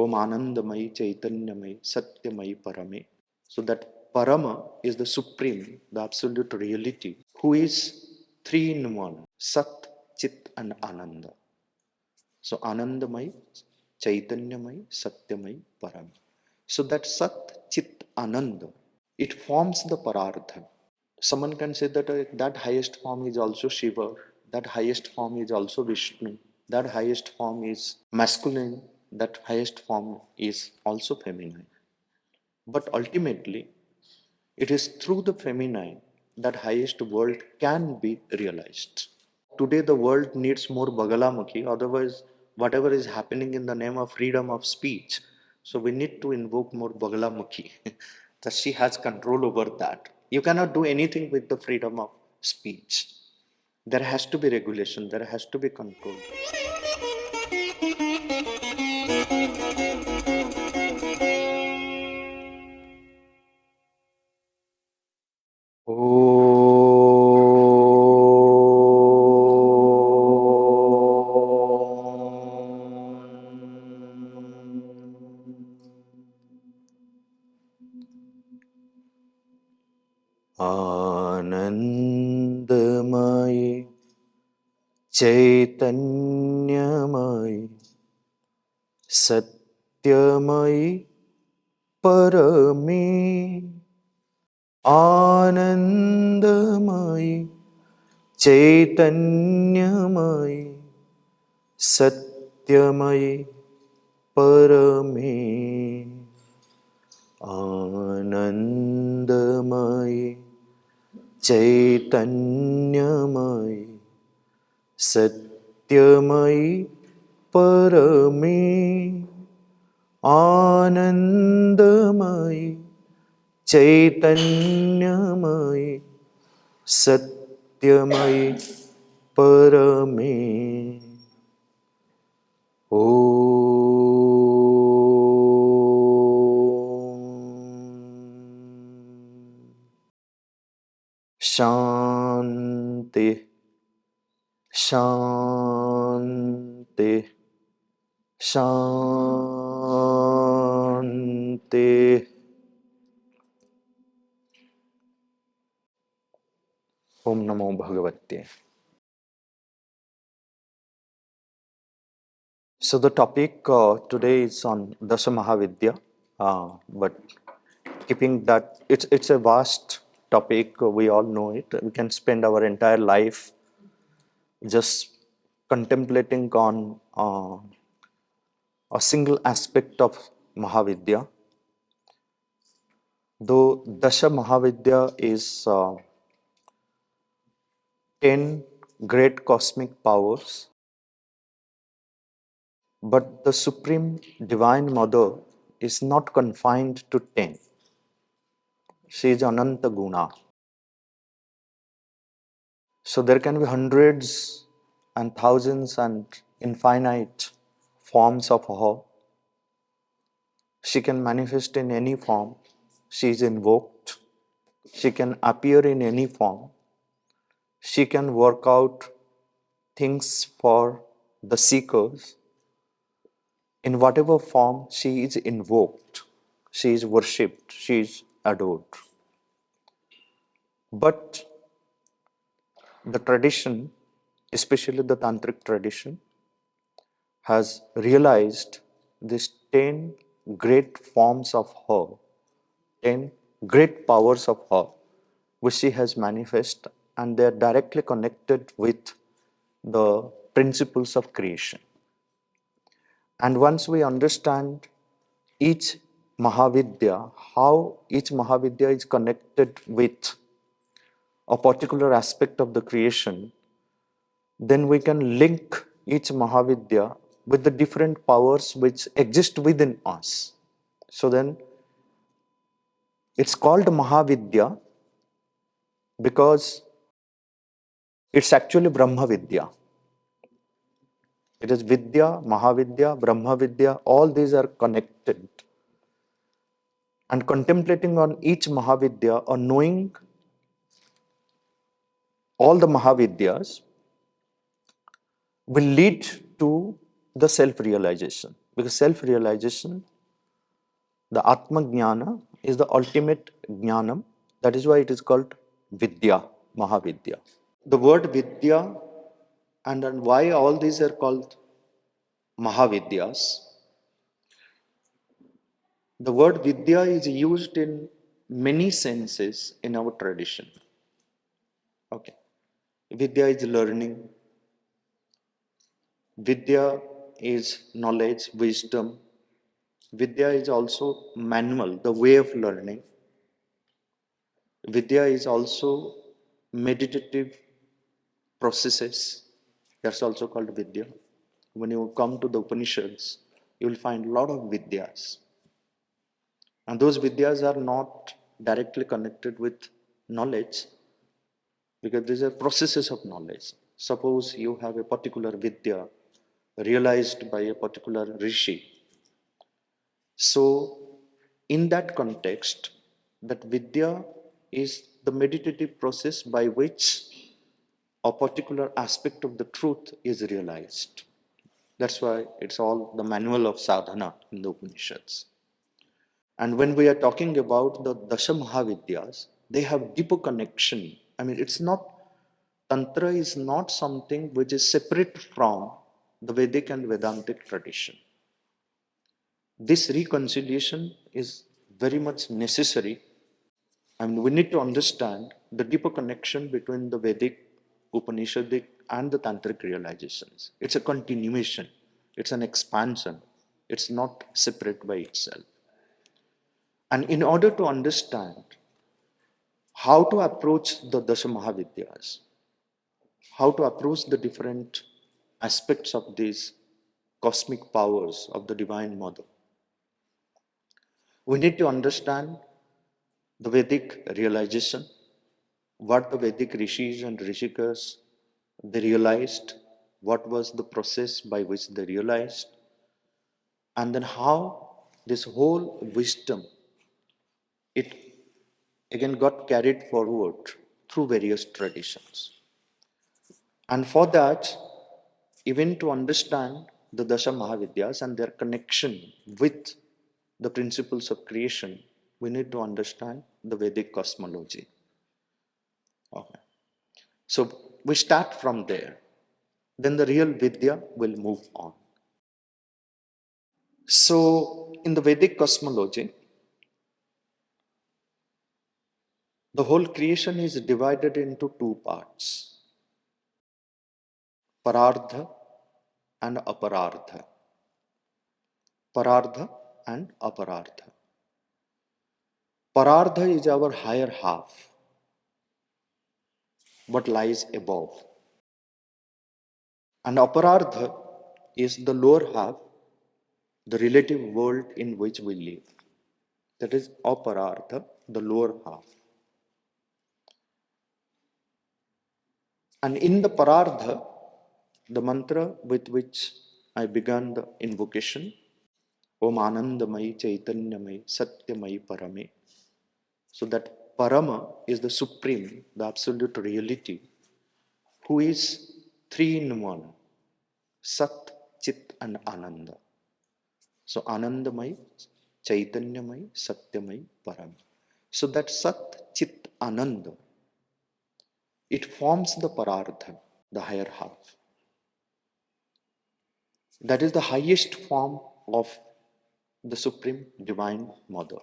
Om Anandamayi Chaitanyamayi Satyamayi Parame. So that Parama is the supreme, the absolute reality, who is three in one, Sat, Chit and Ananda. So Anandamayi, Chaitanyamayi, Satyamayi, Parame. So that Sat, Chit, Ananda, it forms the Parartha. Someone can say that that highest form is also Shiva, that highest form is also Vishnu, that highest form is masculine, that highest form is also feminine. But ultimately, it is through the feminine that highest world can be realized. Today, the world needs more Bagalamukhi, otherwise, whatever is happening in the name of freedom of speech. So, we need to invoke more Bagalamukhi, that she has control over that. You cannot do anything with the freedom of speech. There has to be regulation, there has to be control. Anandamayi Chaitanyamayi Satyamayi Parame. Anandamayi Chaitanyamayi Satyamayi Parame. Anandamayi Chaitanyamayi Satyamayi Parame. Anandamayi Chaitanyamayi Satyamayi Parame. Shanti, Shanti, Shanti. Om Namo Bhagavate. So the topic today is on Dasha Mahavidya, but keeping that, it's a vast topic. We all know it. We can spend our entire life just contemplating on a single aspect of Mahavidya. Though Dasha Mahavidya is 10 great cosmic powers, but the Supreme Divine Mother is not confined to 10. She is Ananta Guna. So there can be hundreds and thousands and infinite forms of her. She can manifest in any form. She is invoked. She can appear in any form. She can work out things for the seekers. In whatever form she is invoked, she is worshipped, she is adored. But the tradition, especially the Tantric tradition, has realized these 10 great forms of her, 10 great powers of her, which she has manifested, and they are directly connected with the principles of creation. And once we understand each Mahavidya, how each Mahavidya is connected with a particular aspect of the creation, then we can link each Mahavidya with the different powers which exist within us. So then it's called Mahavidya because it's actually Brahma Vidya. It is Vidya, Mahavidya, Brahma Vidya, all these are connected. And contemplating on each Mahavidya or knowing all the Mahavidyas will lead to the self-realization, Because self-realization, the Atma Jnana, is the ultimate Jnanam. That is why it is called Vidya, Mahavidya. The word Vidya, and why all these are called Mahavidyas. The word Vidya is used in many senses in our tradition. Okay. Vidya is learning. Vidya is knowledge, wisdom. Vidya is also manual, the way of learning. Vidya is also meditative processes. That's also called Vidya. When you come to the Upanishads, you will find a lot of Vidyas. And those Vidyas are not directly connected with knowledge because these are processes of knowledge. Suppose you have a particular Vidya realized by a particular Rishi. So, in that context, that Vidya is the meditative process by which a particular aspect of the truth is realized. That's why it's all the manual of sadhana in the Upanishads. And when we are talking about the Dasha Mahavidyas, they have deeper connection. I mean, it's not, Tantra is not something which is separate from the Vedic and Vedantic tradition. This reconciliation is very much necessary. I mean, we need to understand the deeper connection between the Vedic, Upanishadic, and the Tantric realizations. It's a continuation, it's an expansion, it's not separate by itself. And in order to understand how to approach the Dasha Mahavidyas, how to approach the different aspects of these cosmic powers of the Divine Mother, we need to understand the Vedic realization, what the Vedic rishis and rishikas they realized, what was the process by which they realized, and then how this whole wisdom it again got carried forward through various traditions. And for that, even to understand the Dasha Mahavidyas and their connection with the principles of creation, we need to understand the Vedic cosmology. Okay. So we start from there. Then the real Vidya will move on. So in the Vedic cosmology, the whole creation is divided into two parts, Parardha and Aparardha. Parardha and Aparardha. Parardha is our higher half, what lies above. And Aparardha is the lower half, the relative world in which we live. That is Aparardha, the lower half. And in the Parardha, the mantra with which I began the invocation, Om Anandamai Chaitanyamai Satyamai Parame. So that Parama is the supreme, the absolute reality, who is three in one, Sat, Chit and Ananda. So Anandamai, Chaitanyamai, Satyamai, Param. So that Sat, Chit, Ananda, it forms the Parardha, the higher half. That is the highest form of the Supreme Divine Mother.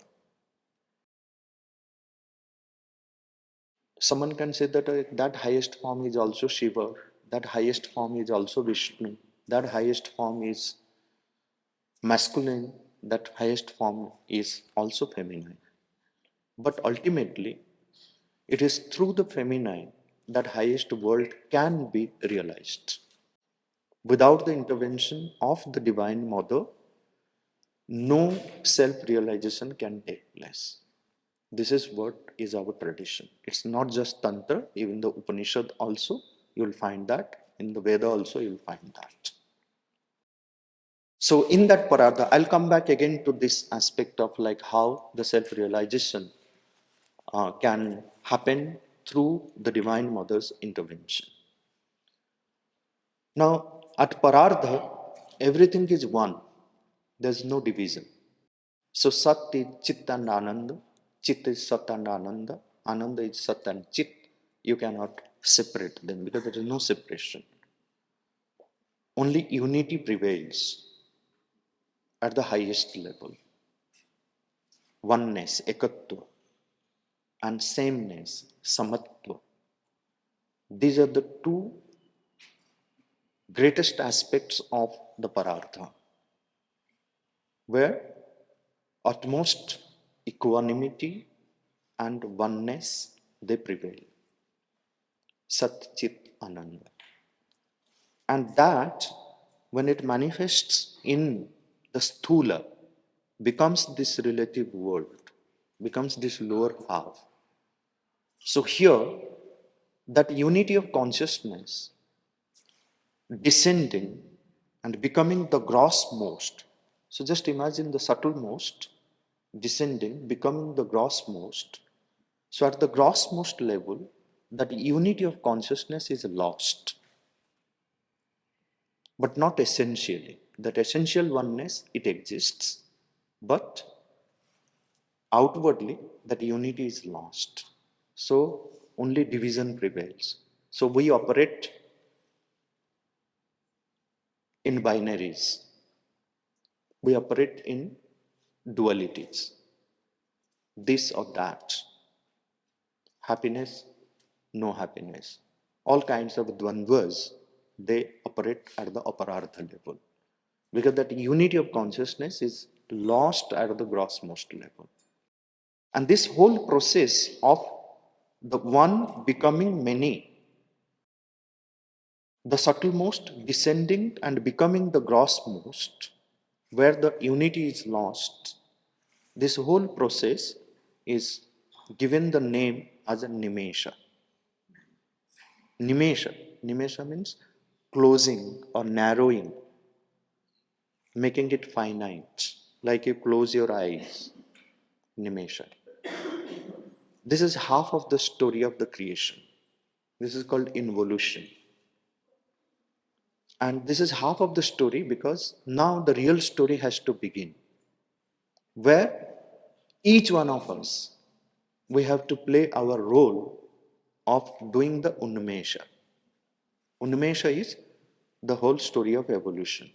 Someone can say that that highest form is also Shiva, that highest form is also Vishnu, that highest form is masculine, that highest form is also feminine. But ultimately, it is through the feminine that highest world can be realized. Without the intervention of the Divine Mother, no self-realization can take place. This is what is our tradition. It's not just Tantra, even the Upanishad also, you'll find that. In the Veda also, you'll find that. So in that Parardha, I'll come back again to this aspect of like how the self-realization can happen through the Divine Mother's intervention. Now, at Parardha, everything is one. There's no division. So Sat is Chit and Ananda, Chit is Sat and Ananda, Ananda is Sat and Chit. You cannot separate them because there is no separation. Only unity prevails at the highest level. Oneness, ekatva, and sameness, samatva. These are the two greatest aspects of the Parartha, where utmost equanimity and oneness they prevail. Sat Chit Ananda. And that, when it manifests in the sthula, becomes this relative world, becomes this lower half. So here, that unity of consciousness descending and becoming the grossmost. So just imagine the subtlemost descending, becoming the grossmost. So at the grossmost level, that unity of consciousness is lost, but not essentially. That essential oneness, it exists, but outwardly, that unity is lost. So only division prevails. So we operate in binaries. We operate in dualities. This or that. Happiness, no happiness. All kinds of dvandvas, they operate at the aparartha level. Because that unity of consciousness is lost at the grossmost level. And this whole process of the one becoming many, the subtlemost descending and becoming the grossmost, where the unity is lost, this whole process is given the name as a nimesha. Nimesha. Nimesha means closing or narrowing, making it finite, like you close your eyes. Nimesha. This is half of the story of the creation. This is called involution. And this is half of the story because now the real story has to begin. Where each one of us, we have to play our role of doing the Unmesha. Unmesha is the whole story of evolution,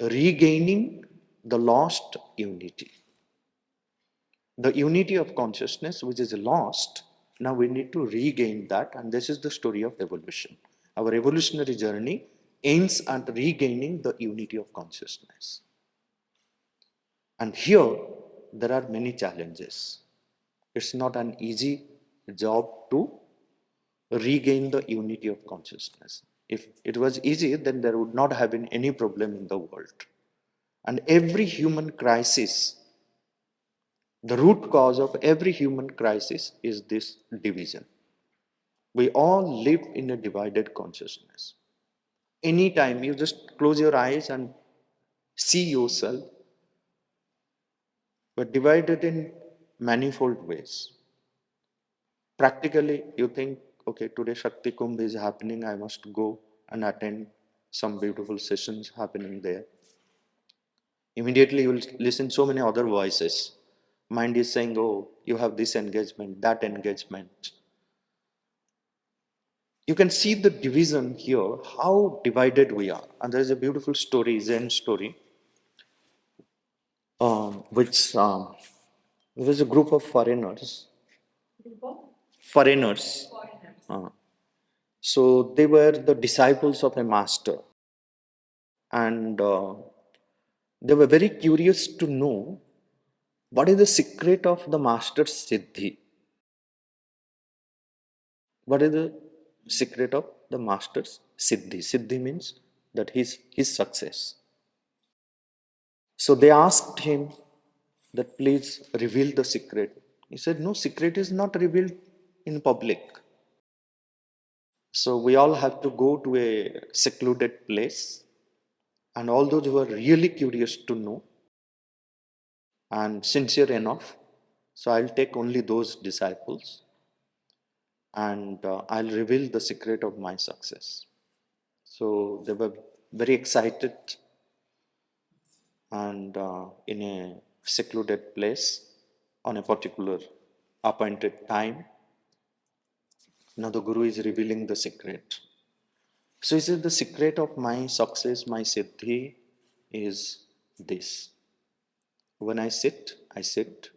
regaining the lost unity. The unity of consciousness, which is lost, now we need to regain that, and this is the story of evolution. Our evolutionary journey aims at regaining the unity of consciousness. And here, there are many challenges. It's not an easy job to regain the unity of consciousness. If it was easy, then there would not have been any problem in the world. And every human crisis, the root cause of every human crisis is this division. We all live in a divided consciousness. Anytime you just close your eyes and see yourself, but divided in manifold ways. Practically, you think, okay, today Shakti Kumbh is happening, I must go and attend some beautiful sessions happening there. Immediately, you will listen so many other voices. Mind is saying, oh, you have this engagement, that engagement. You can see the division here, how divided we are. And there is a beautiful story, Zen story, which it was a group of foreigners. Foreigners. Uh, so they were the disciples of a master. And they were very curious to know what is the secret of the master's siddhi. What is the secret of the master's siddhi? Siddhi means that his success. So they asked him that please reveal the secret. He said, no, secret is not revealed in public. So we all have to go to a secluded place, and all those who are really curious to know and sincere enough, so I'll take only those disciples, and I'll reveal the secret of my success. So they were very excited, and in a secluded place on a particular appointed time. Now the Guru is revealing the secret. So he said, the secret of my success, my siddhi is this. When I sit, I sit.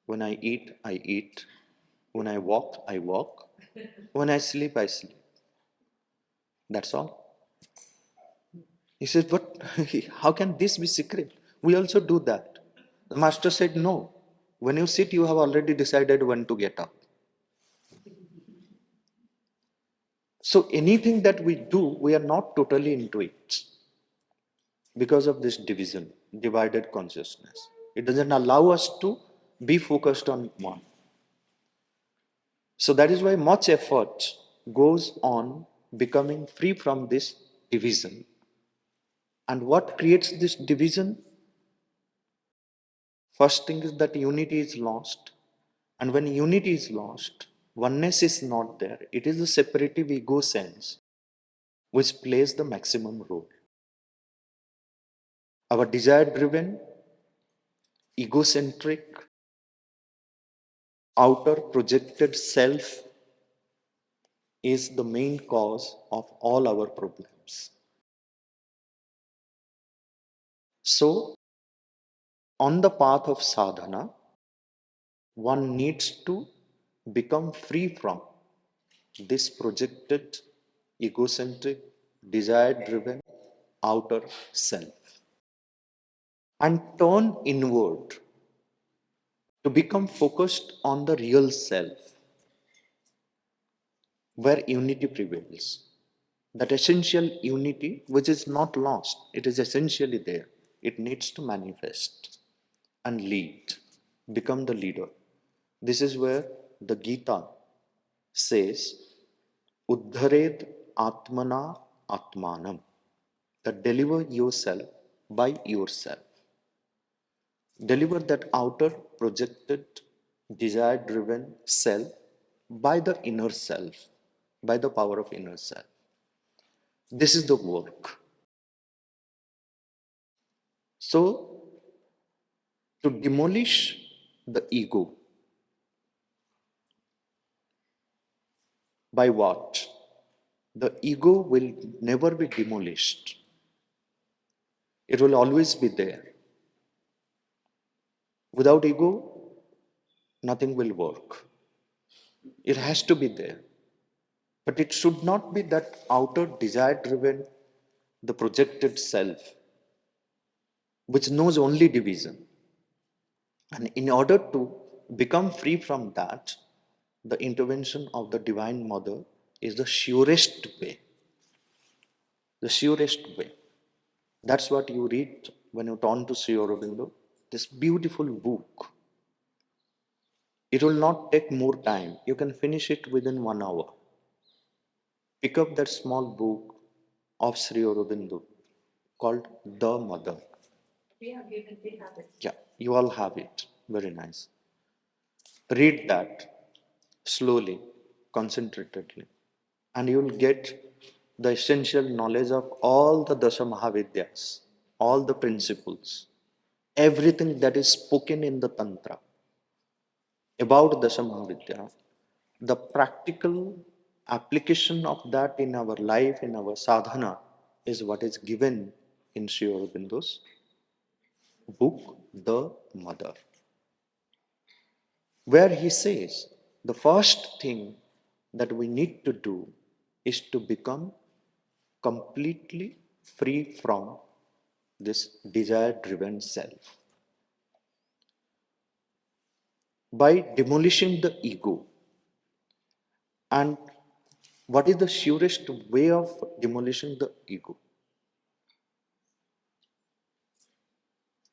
When I eat, I eat. When I walk, I walk. When I sleep, I sleep. That's all. He said, but how can this be secret? We also do that. The master said, no. When you sit, you have already decided when to get up. So anything that we do, we are not totally into it because of this division, divided consciousness. It doesn't allow us to be focused on one. So that is why much effort goes on becoming free from this division. And what creates this division? First thing is that unity is lost. And when unity is lost, oneness is not there. It is the separative ego sense which plays the maximum role. Our desire driven, egocentric, outer projected self is the main cause of all our problems. So, on the path of sadhana, one needs to become free from this projected, egocentric, desire driven outer self and turn inward to become focused on the real self where unity prevails. That essential unity which is not lost, it is essentially there. It needs to manifest and lead, become the leader. This is where the Gita says, Uddhared Atmana Atmanam, that deliver yourself by yourself. Deliver that outer projected, desire driven self by the inner self, by the power of inner self. This is the work. So, to demolish the ego, by what? The ego will never be demolished. It will always be there. Without ego, nothing will work. It has to be there. But it should not be that outer desire driven, the projected self, which knows only division. And in order to become free from that, the intervention of the Divine Mother is the surest way. The surest way. That's what you read when you turn to Sri Aurobindo, this beautiful book. It will not take more time. You can finish it within 1 hour. Pick up that small book of Sri Aurobindo called The Mother. We have it. Yeah, you all have it. Very nice. Read that slowly, concentratedly, and you will get the essential knowledge of all the Dasha Mahavidyas, all the principles, everything that is spoken in the Tantra about Dasha Mahavidya, the practical application of that in our life, in our sadhana, is what is given in Sri Aurobindo's book, The Mother, where he says the first thing that we need to do is to become completely free from this desire driven self. By demolishing the ego. And what is the surest way of demolishing the ego?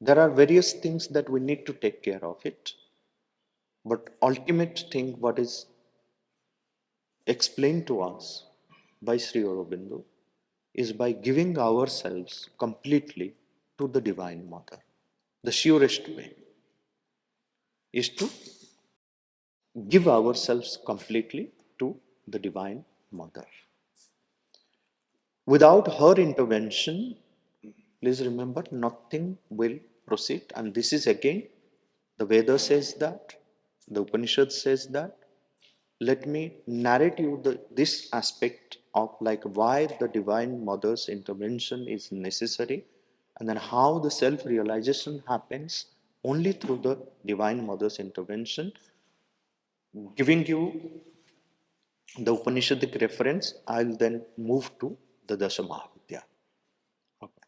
There are various things that we need to take care of it. But ultimate thing what is explained to us by Sri Aurobindo is by giving ourselves completely to the Divine Mother. The surest way is to give ourselves completely to the Divine Mother. Without her intervention, Please remember, nothing will proceed. And this is again, the Veda says that, the Upanishad says that. Let me narrate you this aspect of like why the Divine Mother's intervention is necessary, and then how the self-realization happens only through the Divine Mother's intervention, giving you the Upanishadic reference. I'll then move to the Dasha Mahavidya. Okay.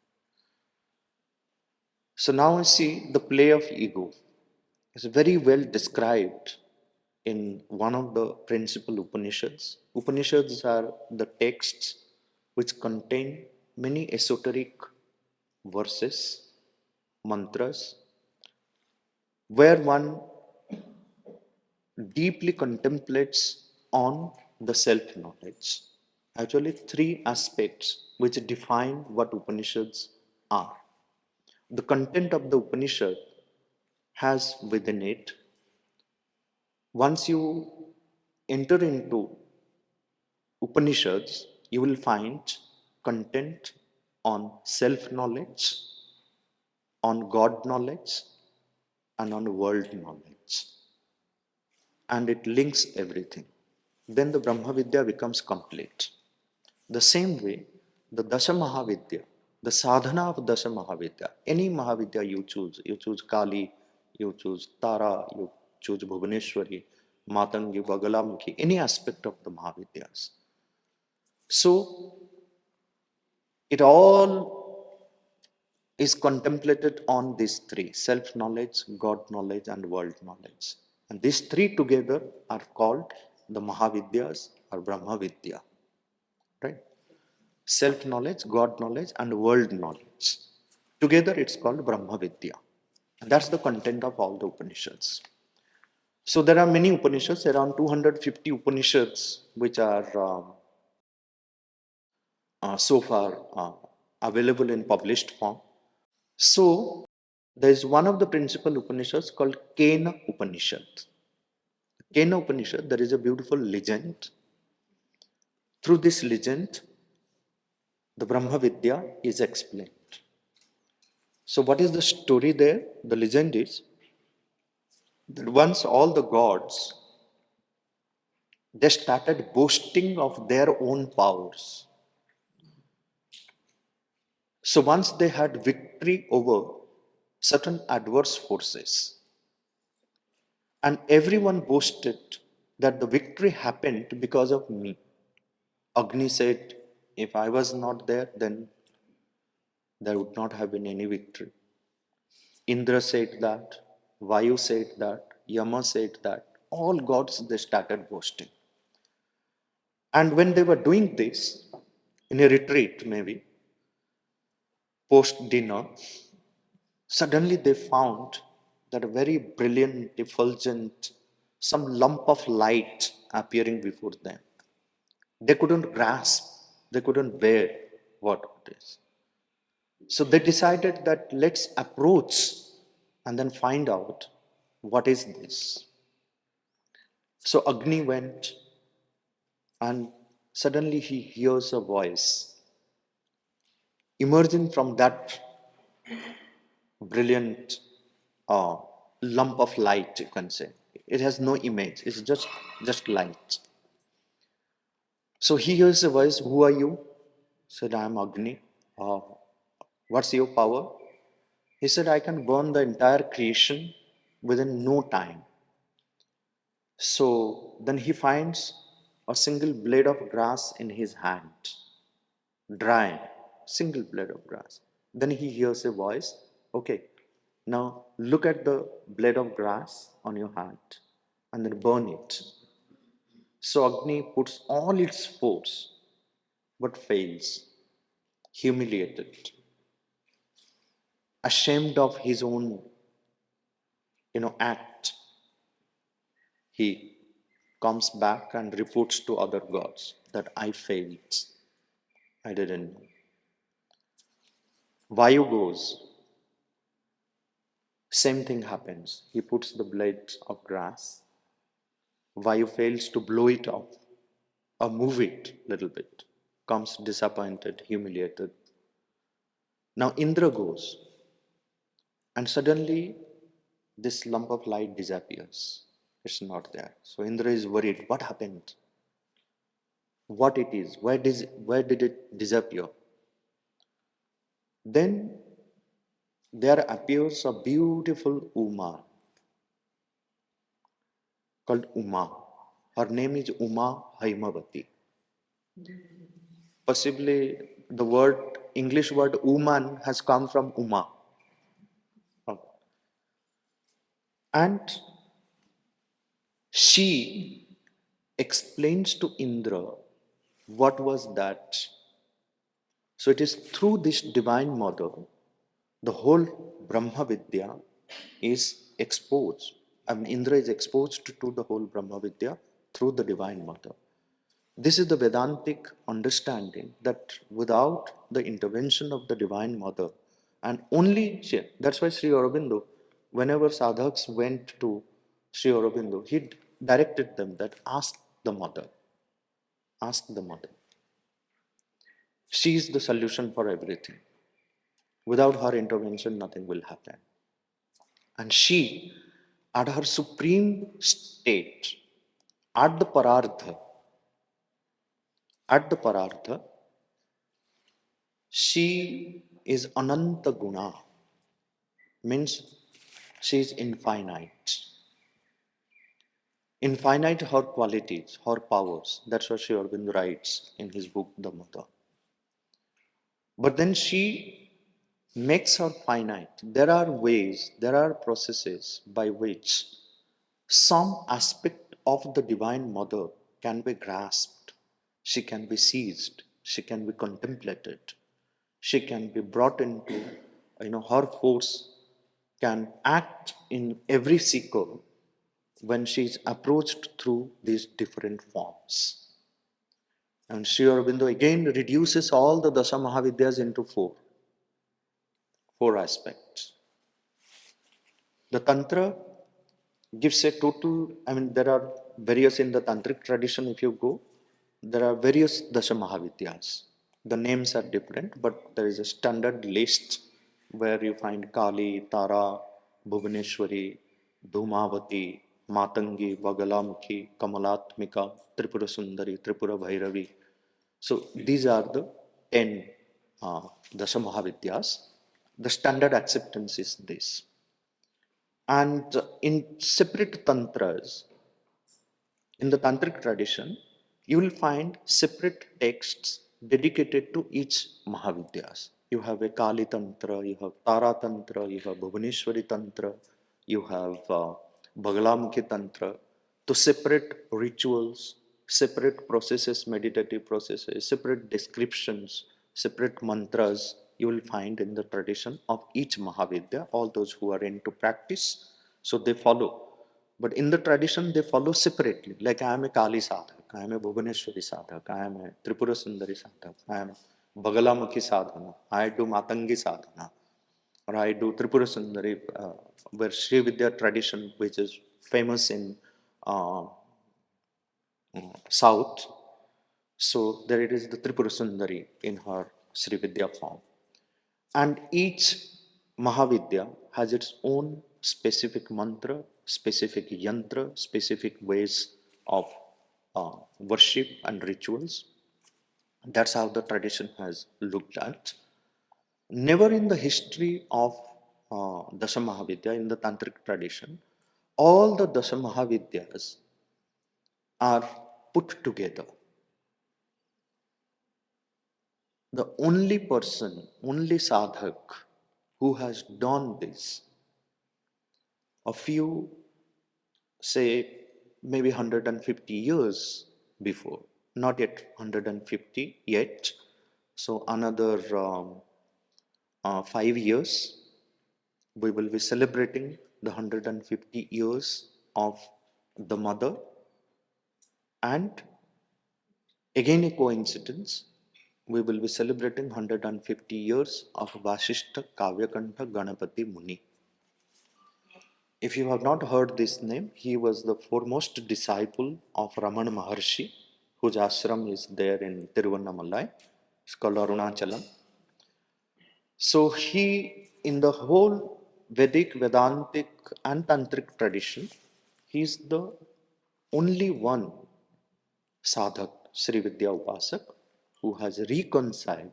So now I see the play of ego is very well described in one of the principal Upanishads. Upanishads are the texts which contain many esoteric verses, mantras, where one deeply contemplates on the self knowledge. Actually, three aspects which define what Upanishads are. The content of the Upanishad has within it, once you enter into Upanishads, you will find content on self knowledge, on God knowledge, and on world knowledge. And it links everything. Then the Brahma Vidya becomes complete. The same way, the Dasha Mahavidya, the sadhana of Dasha Mahavidya, any Mahavidya you choose Kali, you choose Tara, you choose Bhuvaneshwari, Matangi, Bagalamukhi, any aspect of the Mahavidyas. So, it all is contemplated on these three: self knowledge, God knowledge, and world knowledge. And these three together are called the Mahavidyas or Brahma Vidya. Right? Self knowledge, God knowledge, and world knowledge. Together it's called Brahma Vidya. And that's the content of all the Upanishads. So there are many Upanishads, around 250 Upanishads, which are so far available in published form. So there is one of the principal Upanishads called Kena Upanishad. Kena Upanishad, there is a beautiful legend. Through this legend, the Brahma Vidya is explained. So what is the story there? The legend is that once all the gods, they started boasting of their own powers. So once they had victory over certain adverse forces, and everyone boasted that the victory happened because of me. Agni said, if I was not there, then there would not have been any victory. Indra said that, Vayu said that, Yama said that. All gods, they started boasting. And when they were doing this, in a retreat maybe, post dinner, suddenly they found that a very brilliant, effulgent, some lump of light appearing before them. They couldn't grasp, they couldn't bear what it is. So they decided that let's approach and then find out what is this. So Agni went, and suddenly he hears a voice emerging from that brilliant uh, lump of light, you can say. It has no image, it's just light. So he hears a voice, who are you? Said, I am Agni. uh, what's your power? He said, I can burn the entire creation within no time. So then he finds a single blade of grass in his hand, dry, single blade of grass. Then he hears a voice, okay, now look at the blade of grass on your hand and then burn it. So Agni puts all its force but fails, humiliated, ashamed of his own act. He comes back and reports to other gods that I failed. I didn't know. Vayu goes, same thing happens. He puts the blade of grass. Vayu fails to blow it off or move it a little bit. Comes disappointed, humiliated. Now Indra goes, and suddenly this lump of light disappears. It's not there. So Indra is worried. What happened? What it is? Where did it disappear? Then there appears a beautiful Uma called Uma. Her name is Uma Haimavati. Possibly the English word woman has come from Uma. And she explains to Indra what was that. So it is through this divine mother, the whole Brahma Vidya is exposed. I mean, Indra is exposed to the whole Brahma Vidya through the divine mother. This is the Vedantic understanding that without the intervention of the divine mother, and only she, that's why Sri Aurobindo, whenever sadhaks went to Sri Aurobindo, he directed them that ask the mother, ask the mother. She is the solution for everything. Without her intervention, nothing will happen. And she, at her supreme state, at the Parartha, she is Ananta Guna, means she is infinite. Infinite her qualities, her powers. That's what Sri Aurobindo writes in his book, The Mother. But then she makes her finite. There are ways, there are processes by which some aspect of the Divine Mother can be grasped, she can be seized, she can be contemplated, she can be brought into, her force can act in every seeker when she is approached through these different forms. And Sri Aurobindo again reduces all the Dasa Mahavidyas into four aspects. The Tantra gives a total, there are various in the Tantric tradition, if you go, there are various Dasha Mahavidyas. The names are different, but there is a standard list where you find Kali, Tara, Bhuvaneshwari, Dhumavati, Matangi, Vagalamukhi, Kamalatmika, Tripura Sundari, Tripura Bhairavi. So these are the 10 Dasha Mahavidyas. The standard acceptance is this. And in separate tantras, in the tantric tradition, you will find separate texts dedicated to each Mahavidyas. You have a Kali Tantra, you have Tara Tantra, you have Bhuvaneshwari Tantra, you have Bagalamukhi Tantra. To separate rituals, separate processes, meditative processes, separate descriptions, separate mantras, you will find in the tradition of each Mahavidya, all those who are into practice, so they follow. But in the tradition, they follow separately. Like I am a Kali sadhak, I am a Bhuvaneshwari sadhak, I am a Tripura Sundari sadhak, I am Bagalamukhi sadhana, I do Matangi sadhana, or I do Tripura Sundari, where Sri Vidya tradition, which is famous in uh, South. So there it is the Tripura Sundari in her Sri Vidya form. And each Mahavidya has its own specific mantra, specific yantra, specific ways of worship and rituals. That's how the tradition has looked at. Never in the history of Dasha Mahavidya, in the Tantric tradition, all the Dasha Mahavidyas are put together. The only person, only sadhak who has done this, a few, say, maybe 150 years before, not yet 150 yet, so another 5 years, we will be celebrating the 150 years of the mother, and again a coincidence, we will be celebrating 150 years of Vasishta Kavyakantha Ganapati Muni. If you have not heard this name, he was the foremost disciple of Ramana Maharshi, whose ashram is there in Tiruvannamalai. It's called Arunachalam. So he, in the whole Vedic, Vedantic and Tantric tradition, he is the only one sadhak, Sri Vidya Upasak, who has reconciled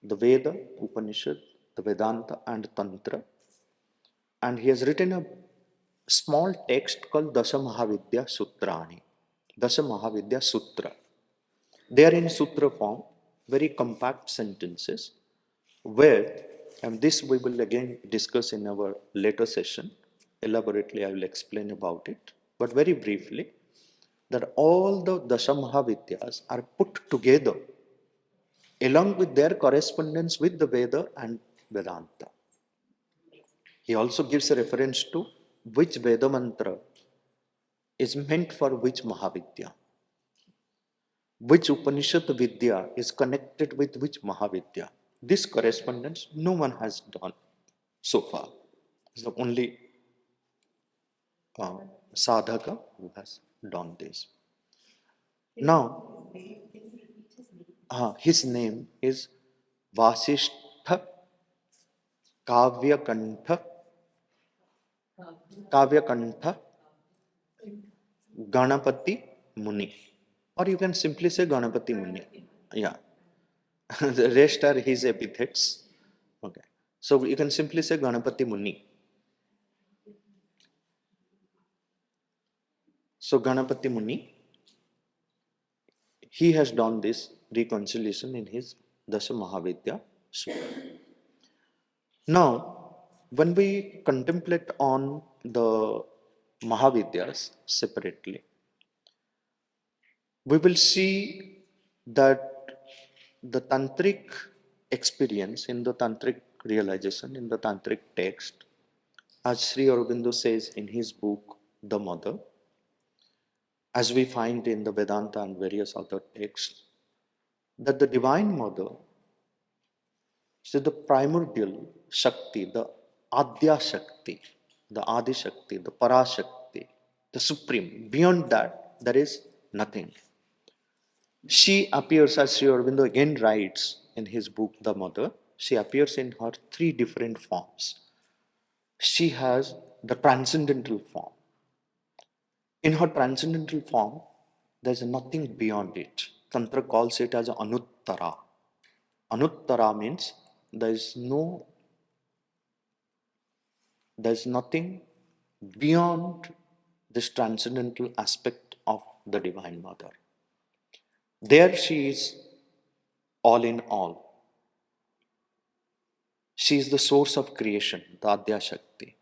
the Veda, Upanishad, the Vedanta and Tantra, and he has written a small text called Dasa Mahavidya Sutrani. Dasa Mahavidya Sutra. They are in sutra form, very compact sentences, where, and this we will again discuss in our later session, elaborately I will explain about it, but very briefly, that all the Dasha Mahavidyas are put together along with their correspondence with the Veda and Vedanta. He also gives a reference to which Veda mantra is meant for which Mahavidya, which Upanishad Vidya is connected with which Mahavidya. This correspondence no one has done so far. It's the only uh, sadhaka who has done this. Now, his name is Vasishtha Kavyakantha Kavyakantha Ganapati Muni. Or you can simply say Ganapati Muni. Yeah. The rest are his epithets. Okay. So you can simply say Ganapati Muni. So Ganapati Muni, he has done this reconciliation in his Dasa Mahavidya Sutra. Now, when we contemplate on the Mahavidyas separately, we will see that the tantric experience in the tantric realization, in the tantric text, as Sri Aurobindo says in his book, The Mother, as we find in the Vedanta and various other texts, that the Divine Mother is the primordial Shakti, the Adya Shakti, the Adi Shakti, the Parashakti, the Supreme. Beyond that, there is nothing. She appears, as Sri Aurobindo again writes in his book, The Mother, she appears in her three different forms. She has the transcendental form. In her transcendental form, there is nothing beyond it. Tantra calls it as Anuttara. Anuttara means there is nothing beyond this transcendental aspect of the Divine Mother. There she is all in all. She is the source of creation, the Adya Shakti.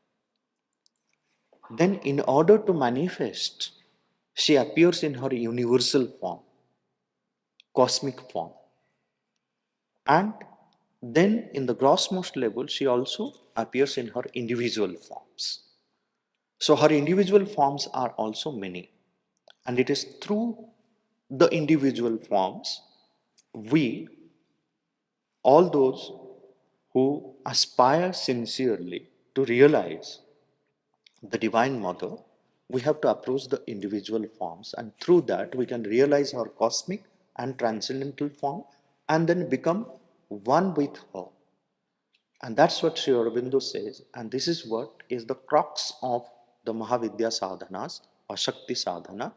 Then, in order to manifest, she appears in her universal form, cosmic form. And then, in the grossmost level, she also appears in her individual forms. So, her individual forms are also many. And it is through the individual forms we, all those who aspire sincerely to realize the Divine Mother, we have to approach the individual forms, and through that we can realize our cosmic and transcendental form and then become one with her. And that's what Sri Aurobindo says, and this is what is the crux of the Mahavidya sadhanas or Shakti sadhana,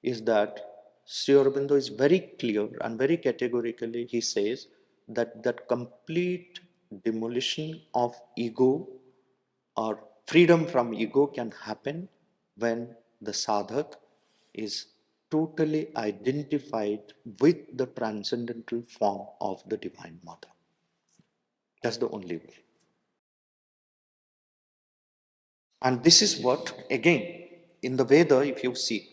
is that Sri Aurobindo is very clear and very categorically he says that complete demolition of ego or freedom from ego can happen when the sadhak is totally identified with the transcendental form of the Divine Mother. That's the only way. And this is what, again, in the Veda, if you see,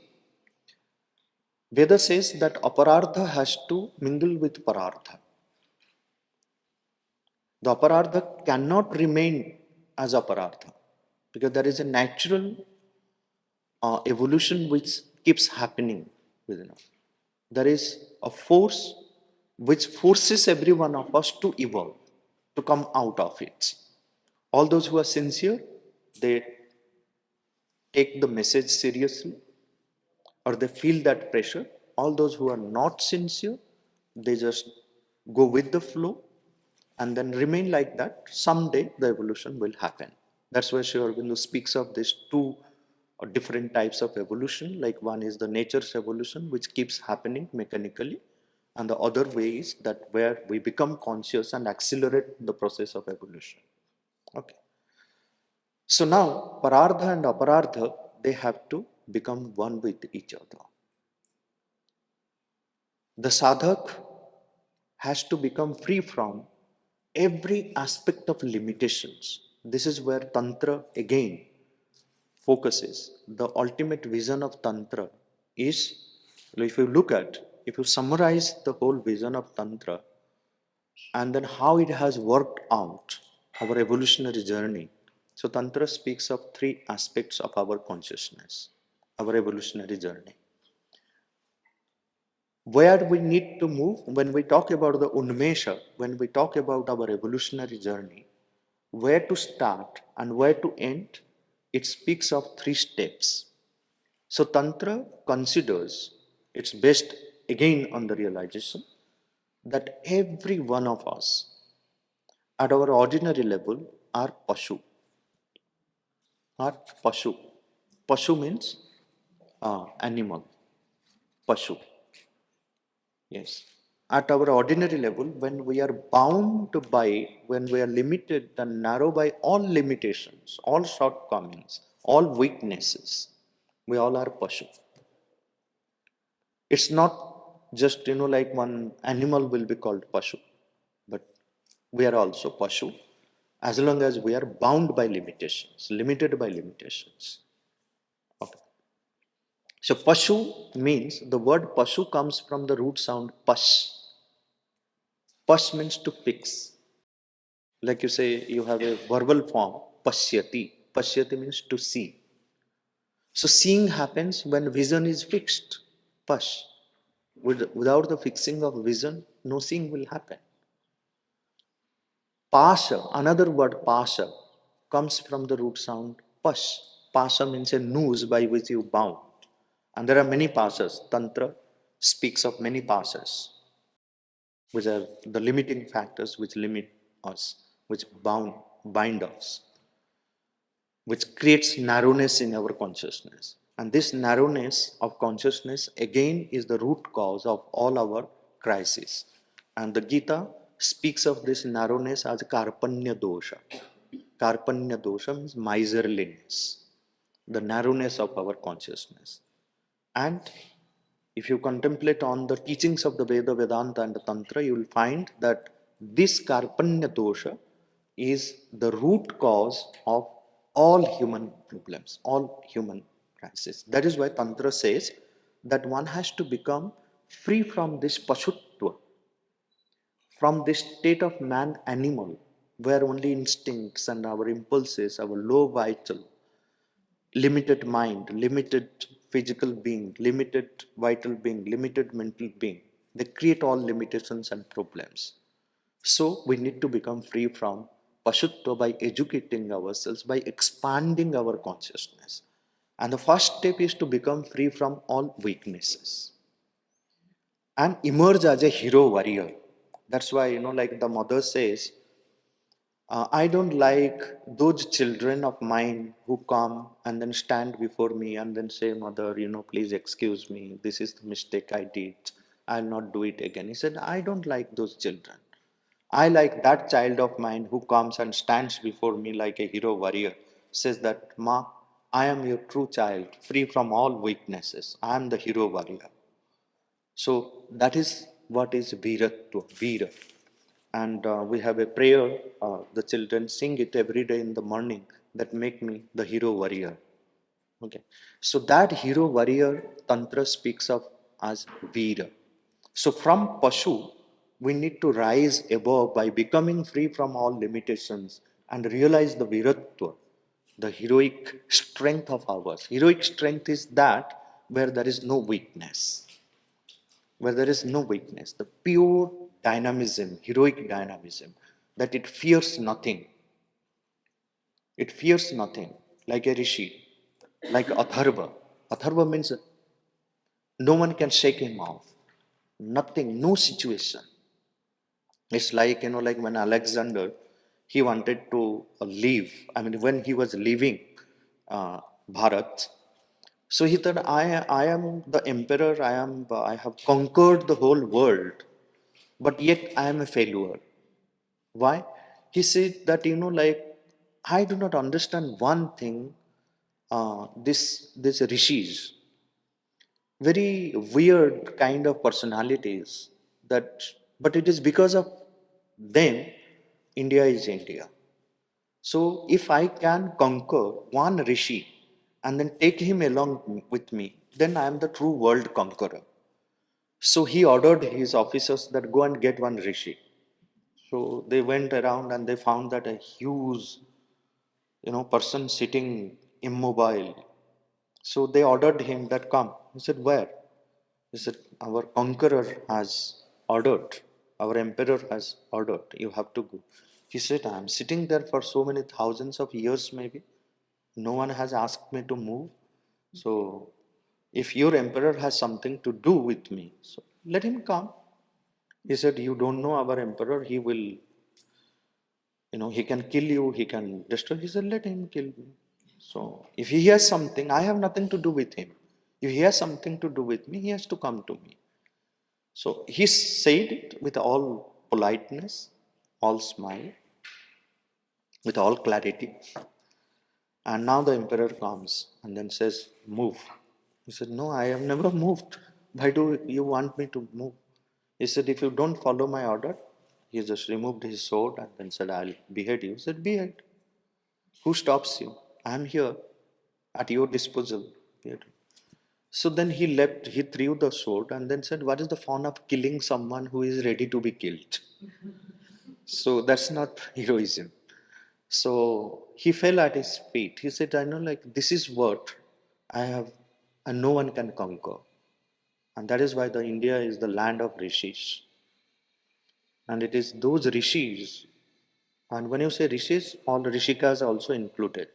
Veda says that aparartha has to mingle with parartha. The aparartha cannot remain as aparartha because there is a natural evolution which keeps happening within us. There is a force which forces every one of us to evolve, to come out of it. All those who are sincere, they take the message seriously or they feel that pressure. All those who are not sincere, they just go with the flow and then remain like that. Someday the evolution will happen. That's why Sri Aurobindo speaks of these two different types of evolution. Like one is the nature's evolution, which keeps happening mechanically, and the other way is that where we become conscious and accelerate the process of evolution. Okay. So now parardha and aparardha, they have to become one with each other. The sadhak has to become free from every aspect of limitations. This is where Tantra again focuses. The ultimate vision of Tantra is, if you look at, if you summarize the whole vision of Tantra and then how it has worked out our evolutionary journey. So, Tantra speaks of three aspects of our consciousness, our evolutionary journey. Where we need to move when we talk about the Unmesha, when we talk about our evolutionary journey, where to start and where to end, it speaks of three steps. So, Tantra considers it's based again on the realization that every one of us at our ordinary level are Pashu. Are Pashu. Pashu means animal. Pashu. Yes. At our ordinary level, when we are bound by, when we are limited and narrow by all limitations, all shortcomings, all weaknesses, we all are Pashu. It's not just, like one animal will be called Pashu, but we are also Pashu as long as we are bound by limitations, limited by limitations. Okay. So Pashu means, the word Pashu comes from the root sound Pash. Pash means to fix. Like you say, you have a verbal form, Pashyati. Pashyati means to see. So seeing happens when vision is fixed. Pash. Without the fixing of vision, no seeing will happen. Pasha, another word pasha, comes from the root sound pash. Pasha means a noose by which you bound. And there are many pashas. Tantra speaks of many pashas, which are the limiting factors which limit us, which bind us, which creates narrowness in our consciousness. And this narrowness of consciousness again is the root cause of all our crises. And the Gita speaks of this narrowness as karpanya dosha. Karpanya dosha means miserliness, the narrowness of our consciousness. And if you contemplate on the teachings of the Veda, Vedanta, and the Tantra, you will find that this Karpanya dosha is the root cause of all human problems, all human crises. That is why Tantra says that one has to become free from this Pashutva, from this state of man animal, where only instincts and our impulses, our low vital, limited mind, limited physical being, limited vital being, limited mental being. They create all limitations and problems. So we need to become free from Pashutva by educating ourselves, by expanding our consciousness. And the first step is to become free from all weaknesses and emerge as a hero warrior. That's why, like the mother says, I don't like those children of mine who come and then stand before me and then say, Mother, please excuse me. This is the mistake I did. I'll not do it again. He said, I don't like those children. I like that child of mine who comes and stands before me like a hero warrior, says that, Ma, I am your true child, free from all weaknesses. I am the hero warrior. So that is what is Veeratva, Veera. And we have a prayer, the children sing it every day in the morning, that make me the hero warrior. Okay. So that hero warrior Tantra speaks of as Veera. So from Pashu, we need to rise above by becoming free from all limitations and realize the Viratva, the heroic strength of ours. Heroic strength is that where there is no weakness, where there is no weakness, the pure dynamism, heroic dynamism, that it fears nothing. It fears nothing, like a rishi, like Atharva. Atharva means no one can shake him off. Nothing, no situation. It's like, like when Alexander, he wanted to leave. I mean, when he was leaving Bharat, so he thought, I am the emperor, I have conquered the whole world, but yet I am a failure. Why? He said that, like, I do not understand one thing, this rishis, very weird kind of personalities that, but it is because of them, India is India. So if I can conquer one rishi and then take him along with me, then I am the true world conqueror. So he ordered his officers that go and get one rishi. So they went around and they found that a huge, person sitting immobile. So they ordered him that come. He said, where? He said, our conqueror has ordered, our emperor has ordered, you have to go. He said, I am sitting there for so many thousands of years, maybe. No one has asked me to move. So if your emperor has something to do with me, so let him come. He said, you don't know our emperor, he will, he can kill you, he can destroy. He said, let him kill me. So if he has something, I have nothing to do with him. If he has something to do with me, he has to come to me. So he said it with all politeness, all smile, with all clarity. And now the emperor comes and then says, move. He said, no, I have never moved. Why do you want me to move? He said, if you don't follow my order, he just removed his sword and then said, I'll behead you. He said, behead. Who stops you? I am here at your disposal. So then he left, he threw the sword and then said, what is the fun of killing someone who is ready to be killed? So that's not heroism. So he fell at his feet. He said, I know, like, this is what I have, and no one can conquer. And that is why the India is the land of rishis. And it is those rishis, and when you say rishis, all the rishikas are also included.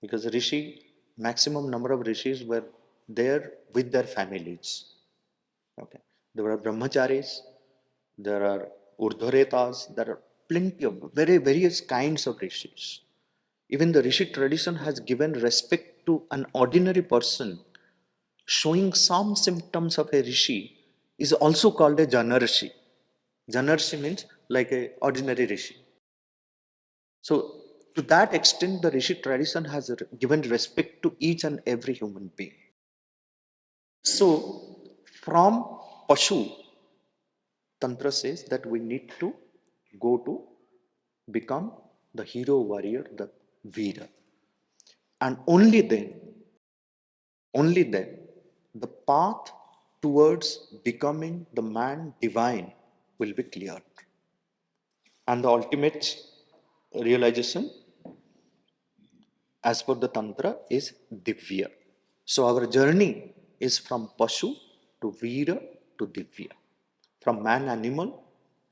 Because rishi, maximum number of rishis were there with their families. Okay. There are brahmacharis, there are urdhvaretas, there are plenty of very various kinds of rishis. Even the rishi tradition has given respect to an ordinary person. Showing some symptoms of a rishi is also called a janarshi. Janarshi means like a ordinary rishi. So to that extent, the rishi tradition has given respect to each and every human being. So from Pashu, Tantra says that we need to go to become the hero warrior, the Veera. And only then, the path towards becoming the man divine will be cleared. And the ultimate realization, as per the Tantra, is Divya. So our journey is from Pashu to Veera to Divya. From man animal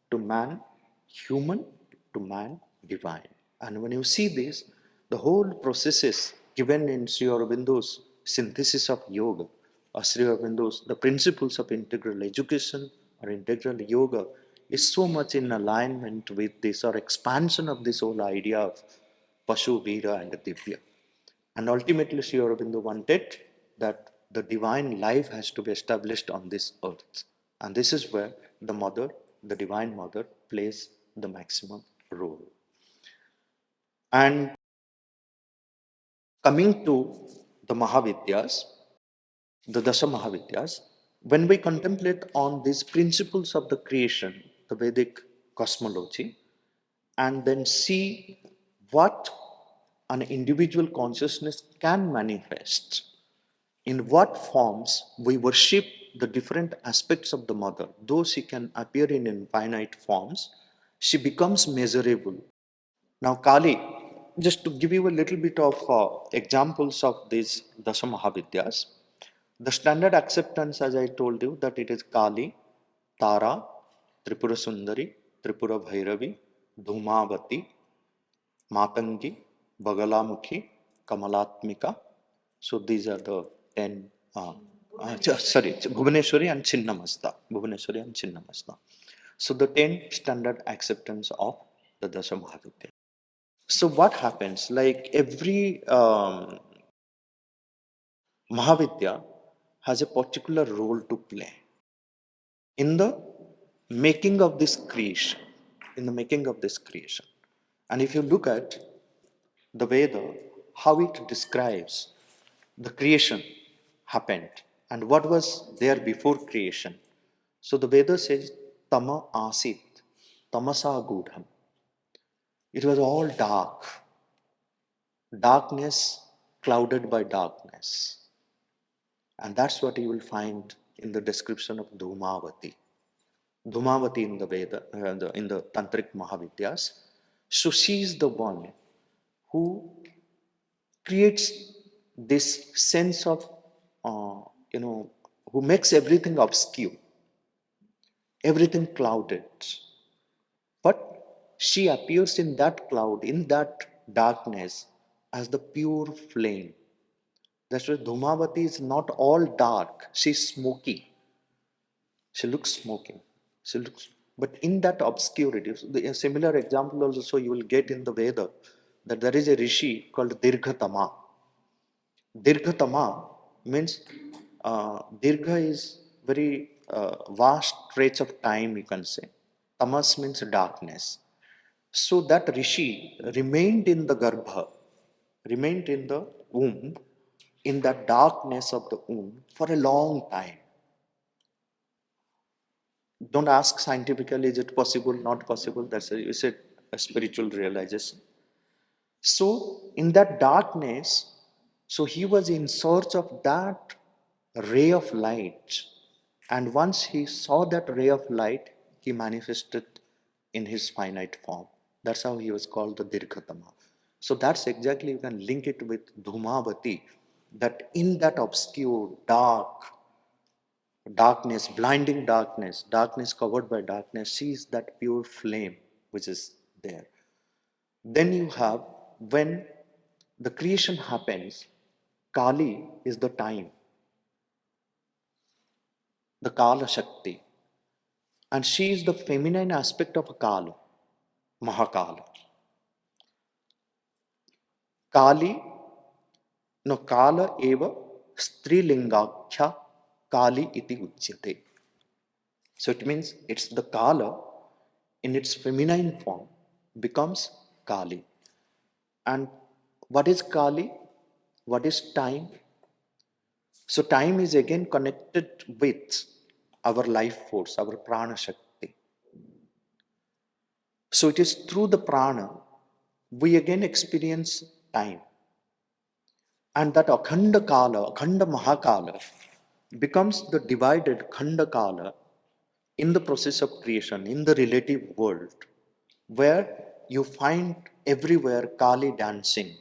to man human to man divine. And when you see this, the whole process is given in Sri Aurobindo's synthesis of yoga, or Sri Aurobindo's, the principles of integral education or integral yoga is so much in alignment with this, or expansion of this whole idea of Pashu, Veera and Divya. And ultimately, Sri Aurobindo wanted that the divine life has to be established on this earth. And this is where the mother, the divine mother, plays the maximum role. And coming to the Mahavidyas, the Dasa Mahavidyas, when we contemplate on these principles of the creation, the Vedic cosmology, and then see what an individual consciousness can manifest, in what forms we worship the different aspects of the mother. Though she can appear in infinite forms, she becomes measurable. Now, Kali, just to give you a little bit of examples of these Dasa Mahavidyas, the standard acceptance, as I told you, that it is Kali, Tara, Tripura Sundari, Tripura Bhairavi, Dhumavati, Matangi, Bagalamukhi, Kamalatmika. So these are the 10, sorry, Bhubaneswari and Chinnamasta. Bhubaneswari and Chinnamasta. So the 10 standard acceptance of the Dasha Mahavidya. So what happens? Like every Mahavidya has a particular role to play in the making of this creation. In the making of this creation. And if you look at the Veda, how it describes the creation happened and what was there before creation. So the Veda says, Tama asit, tamasa gudham. It was all dark, darkness clouded by darkness. And that's what you will find in the description of Dhumavati. Dhumavati in the Veda, in the Tantric Mahavidyas. So she is the one who creates this sense of, uh, who makes everything obscure, everything clouded. But she appears in that cloud, in that darkness, as the pure flame. That's why Dhumavati is not all dark. She's smoky. She looks smoking. She looks, but in that obscurity, a similar example also you will get in the Veda that there is a rishi called Dirghatama. Dirghatama means Dirgha is very vast stretch of time, you can say. Tamas means darkness. So that rishi remained in the Garbha, remained in the womb, in that darkness of the womb for a long time. Don't ask scientifically, is it possible, not possible? Is it a spiritual realization? So, in that darkness, so he was in search of that ray of light. And once he saw that ray of light, he manifested in his finite form. That's how he was called the Dirghatama. So that's exactly, you can link it with Dhumavati, that in that obscure, darkness, blinding darkness, darkness covered by darkness, sees that pure flame which is there. Then you have, when the creation happens, Kali is the time, the Kala Shakti. And she is the feminine aspect of a Kala, Mahakala. Kali, no Kala eva Strilingakhya Kali iti uchyate. So it means it's the Kala in its feminine form becomes Kali. And what is Kali? What is time? So time is again connected with our life force, our prana shakti. So it is through the prana we again experience time. And that Akhanda Kala, Akhanda Mahakala becomes the divided Khanda Kala in the process of creation, in the relative world, where you find everywhere Kali dancing.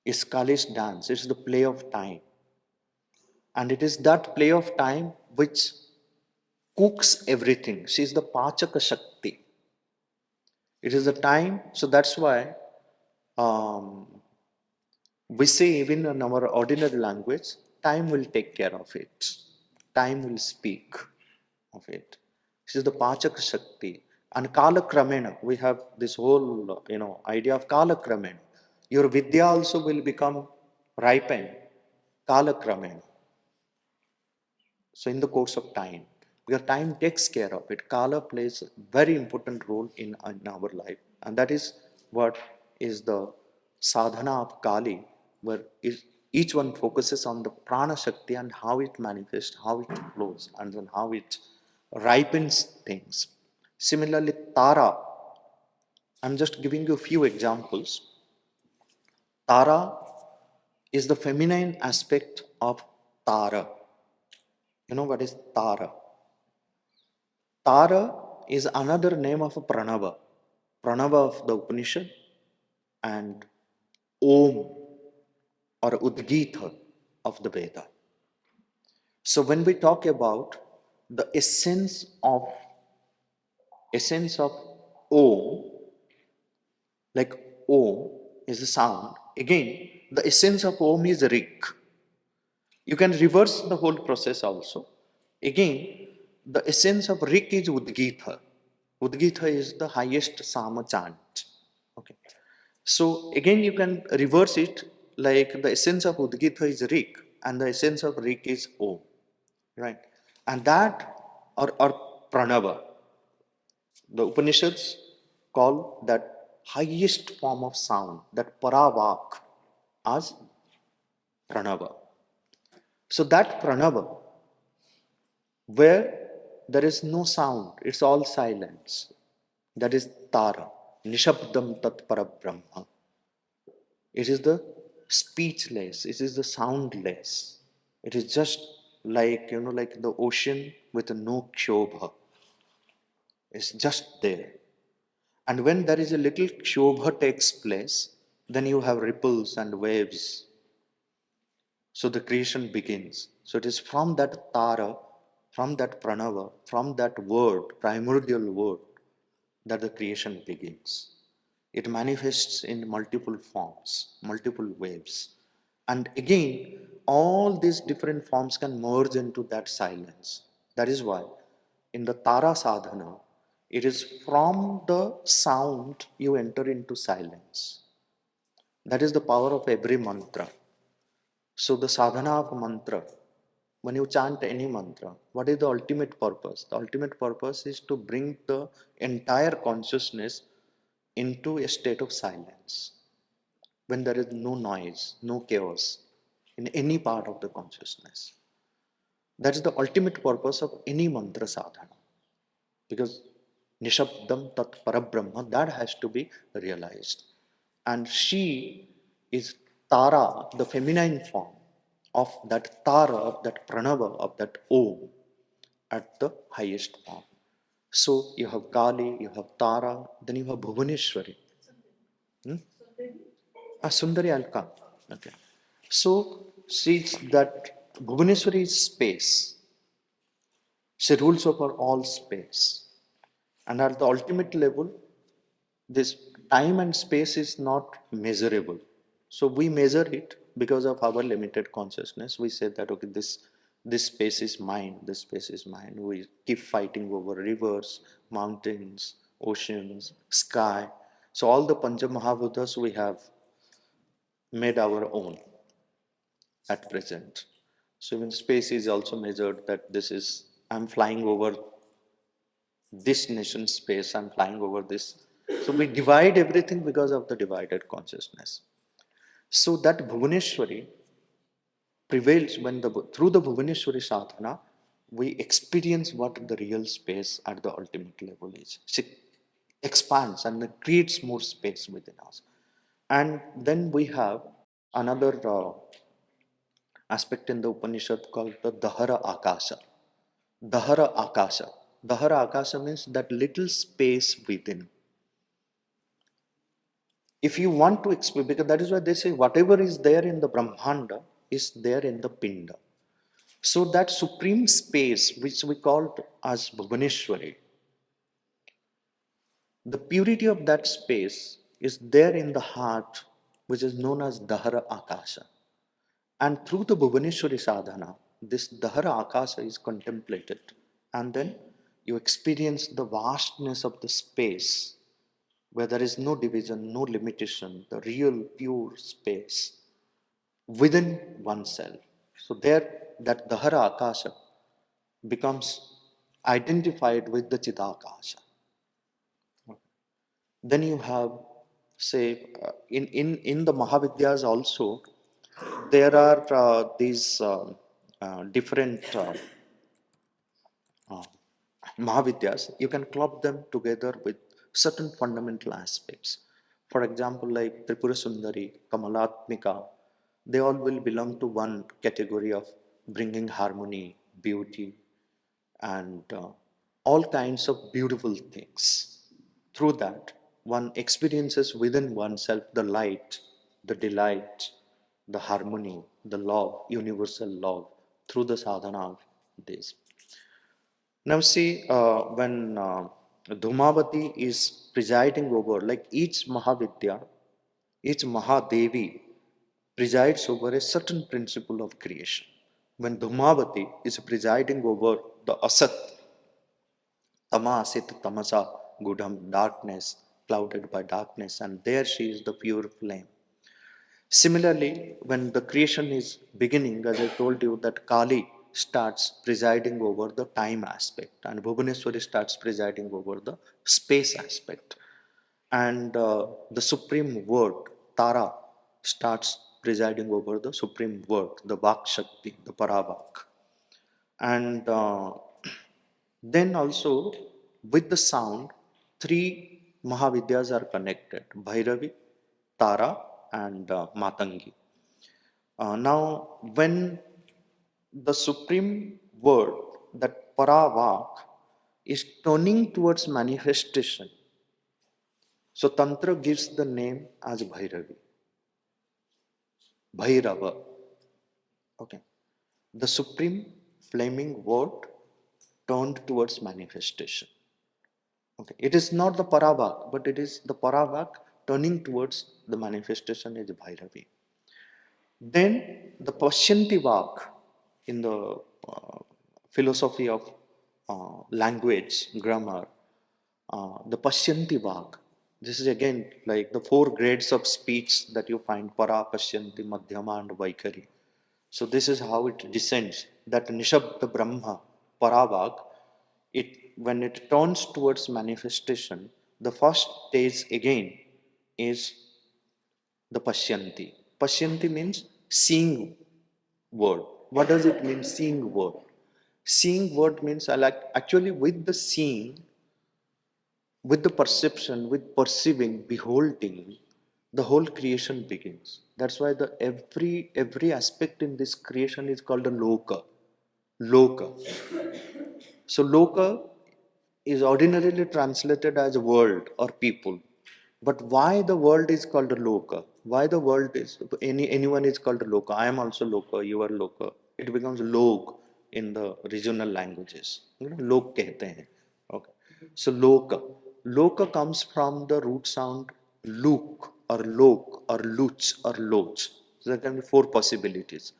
It's Kali's dance, it's the play of time. And it is that play of time which cooks everything. She is the Pachaka Shakti. It is the time, so that's why um, we say even in our ordinary language, time will take care of it. Time will speak of it. She is the Pachaka Shakti. And Kala Kramena, we have this whole idea of Kala Kramena. Your Vidya also will become ripened. Kala Kramena. So in the course of time, because time takes care of it. Kala plays a very important role in our life. And that is what is the sadhana of Kali, where each one focuses on the prana shakti and how it manifests, how it flows, and then how it ripens things. Similarly, Tara, I'm just giving you a few examples. Tara is the feminine aspect of Tara. You know what is Tara? Tara is another name of a Pranava. Pranava of the Upanishad and Om or Udgita of the Veda. So when we talk about the essence of Om, like Om is a sound. Again, the essence of Om is Rik. You can reverse the whole process also. Again, The essence of Rik is Udgita. Udgita is the highest Sama chant. Okay. So again, you can reverse it like the essence of Udgita is Rik and the essence of Rik is Om. Right. And that or Pranava, the Upanishads call that highest form of sound, that Paravak, as Pranava. So that Pranava, where there is no sound, it's all silence. That is Tara, Nishabdam Tat Parabrahma. It is the speechless, it is the soundless. It is just like, like the ocean with no kshobha. It's just there. And when there is a little kshobha takes place, then you have ripples and waves. So the creation begins. So it is from that Tara, from that Pranava, from that word, primordial word, that the creation begins. It manifests in multiple forms, multiple waves. And again, all these different forms can merge into that silence. That is why in the Tara sadhana, it is from the sound you enter into silence. That is the power of every mantra. So the sadhana of mantra, when you chant any mantra, what is the ultimate purpose? The ultimate purpose is to bring the entire consciousness into a state of silence. When there is no noise, no chaos in any part of the consciousness. That is the ultimate purpose of any mantra sadhana. Because Nishabdam Tat Parabrahma, that has to be realized. And she is Tara, the feminine form of that Tara, of that Pranava, of that Om at the highest form. So you have Kali, you have Tara, then you have Bhuvaneshwari. Hmm? Sundari Alka. Okay. So she's that Bhuvaneshwari is space. She rules over all space. And at the ultimate level, this time and space is not measurable. So we measure it because of our limited consciousness. We say that, okay, this space is mine, this space is mine. We keep fighting over rivers, mountains, oceans, sky. So all the Pancha Mahabhutas we have made our own at present. So even space is also measured that this is, I'm flying over this nation space, I'm flying over this. So we divide everything because of the divided consciousness. So that Bhuvaneshwari prevails when through the Bhuvaneshwari sadhana, we experience what the real space at the ultimate level is. She expands and creates more space within us. And then we have another aspect in the Upanishad called the Dahara Akasha. Dahara Akasha. Dahara Akasha means that little space within. If you want to explain, because that is why they say whatever is there in the Brahmanda is there in the Pinda. So that supreme space, which we call as Bhuvaneshwari, the purity of that space is there in the heart, which is known as Dahara Akasha. And through the Bhuvaneshwari sadhana, this Dahara Akasha is contemplated. And then you experience the vastness of the space where there is no division, no limitation, the real pure space within oneself. So there, that Dahara Akasha becomes identified with the Chidakasha. Then you have, say, in the Mahavidyas also, there are these different uh, Mahavidyas. You can club them together with certain fundamental aspects. For example, like Tripura Sundari, Kamalatmika, they all will belong to one category of bringing harmony, beauty, and all kinds of beautiful things. Through that, one experiences within oneself the light, the delight, the harmony, the love, universal love, through the sadhana of this. Now, see, when Dhumavati is presiding over, like each Mahavidya, each Mahadevi presides over a certain principle of creation. When Dhumavati is presiding over the Asat, Tamasit tamasa gudam, darkness, clouded by darkness, and there she is the pure flame. Similarly, when the creation is beginning, as I told you, that Kali starts presiding over the time aspect, and Bhubaneswari starts presiding over the space aspect. And the supreme word, Tara, starts presiding over the supreme word, the Vak Shakti, the Paravak. And then also with the sound, three Mahavidyas are connected: Bhairavi, Tara, and Matangi. Now, when the supreme word, that Paravak, is turning towards manifestation, so Tantra gives the name as Bhairavi, Bhairava. Okay. The supreme flaming word turned towards manifestation. Okay. It is not the Paravak, but it is the Paravak turning towards the manifestation is Bhairavi. Then the Pashyanti Vak in the philosophy of language, grammar, the Pashyanti Vak. This is again like the four grades of speech that you find: Para, Pashyanti, Madhyama, and Vaikari. So this is how it descends. That Nishabda Brahma, Paravak, it when it turns towards manifestation, the first stage again is the Pashyanti. Pashyanti means seeing word. What does it mean, seeing word? Seeing word means I like actually with the seeing, with the perception, with perceiving, beholding, the whole creation begins. That's why the every aspect in this creation is called a loka. Loka. So loka is ordinarily translated as world or people. But why the world is called a loka? Why the world is anyone is called a loka? I am also loka, you are loka. It becomes lok in the regional languages. You know, lok kehte hain. Okay. So loka. Loka comes from the root sound luk or lok or luch or loch. So there can be four possibilities.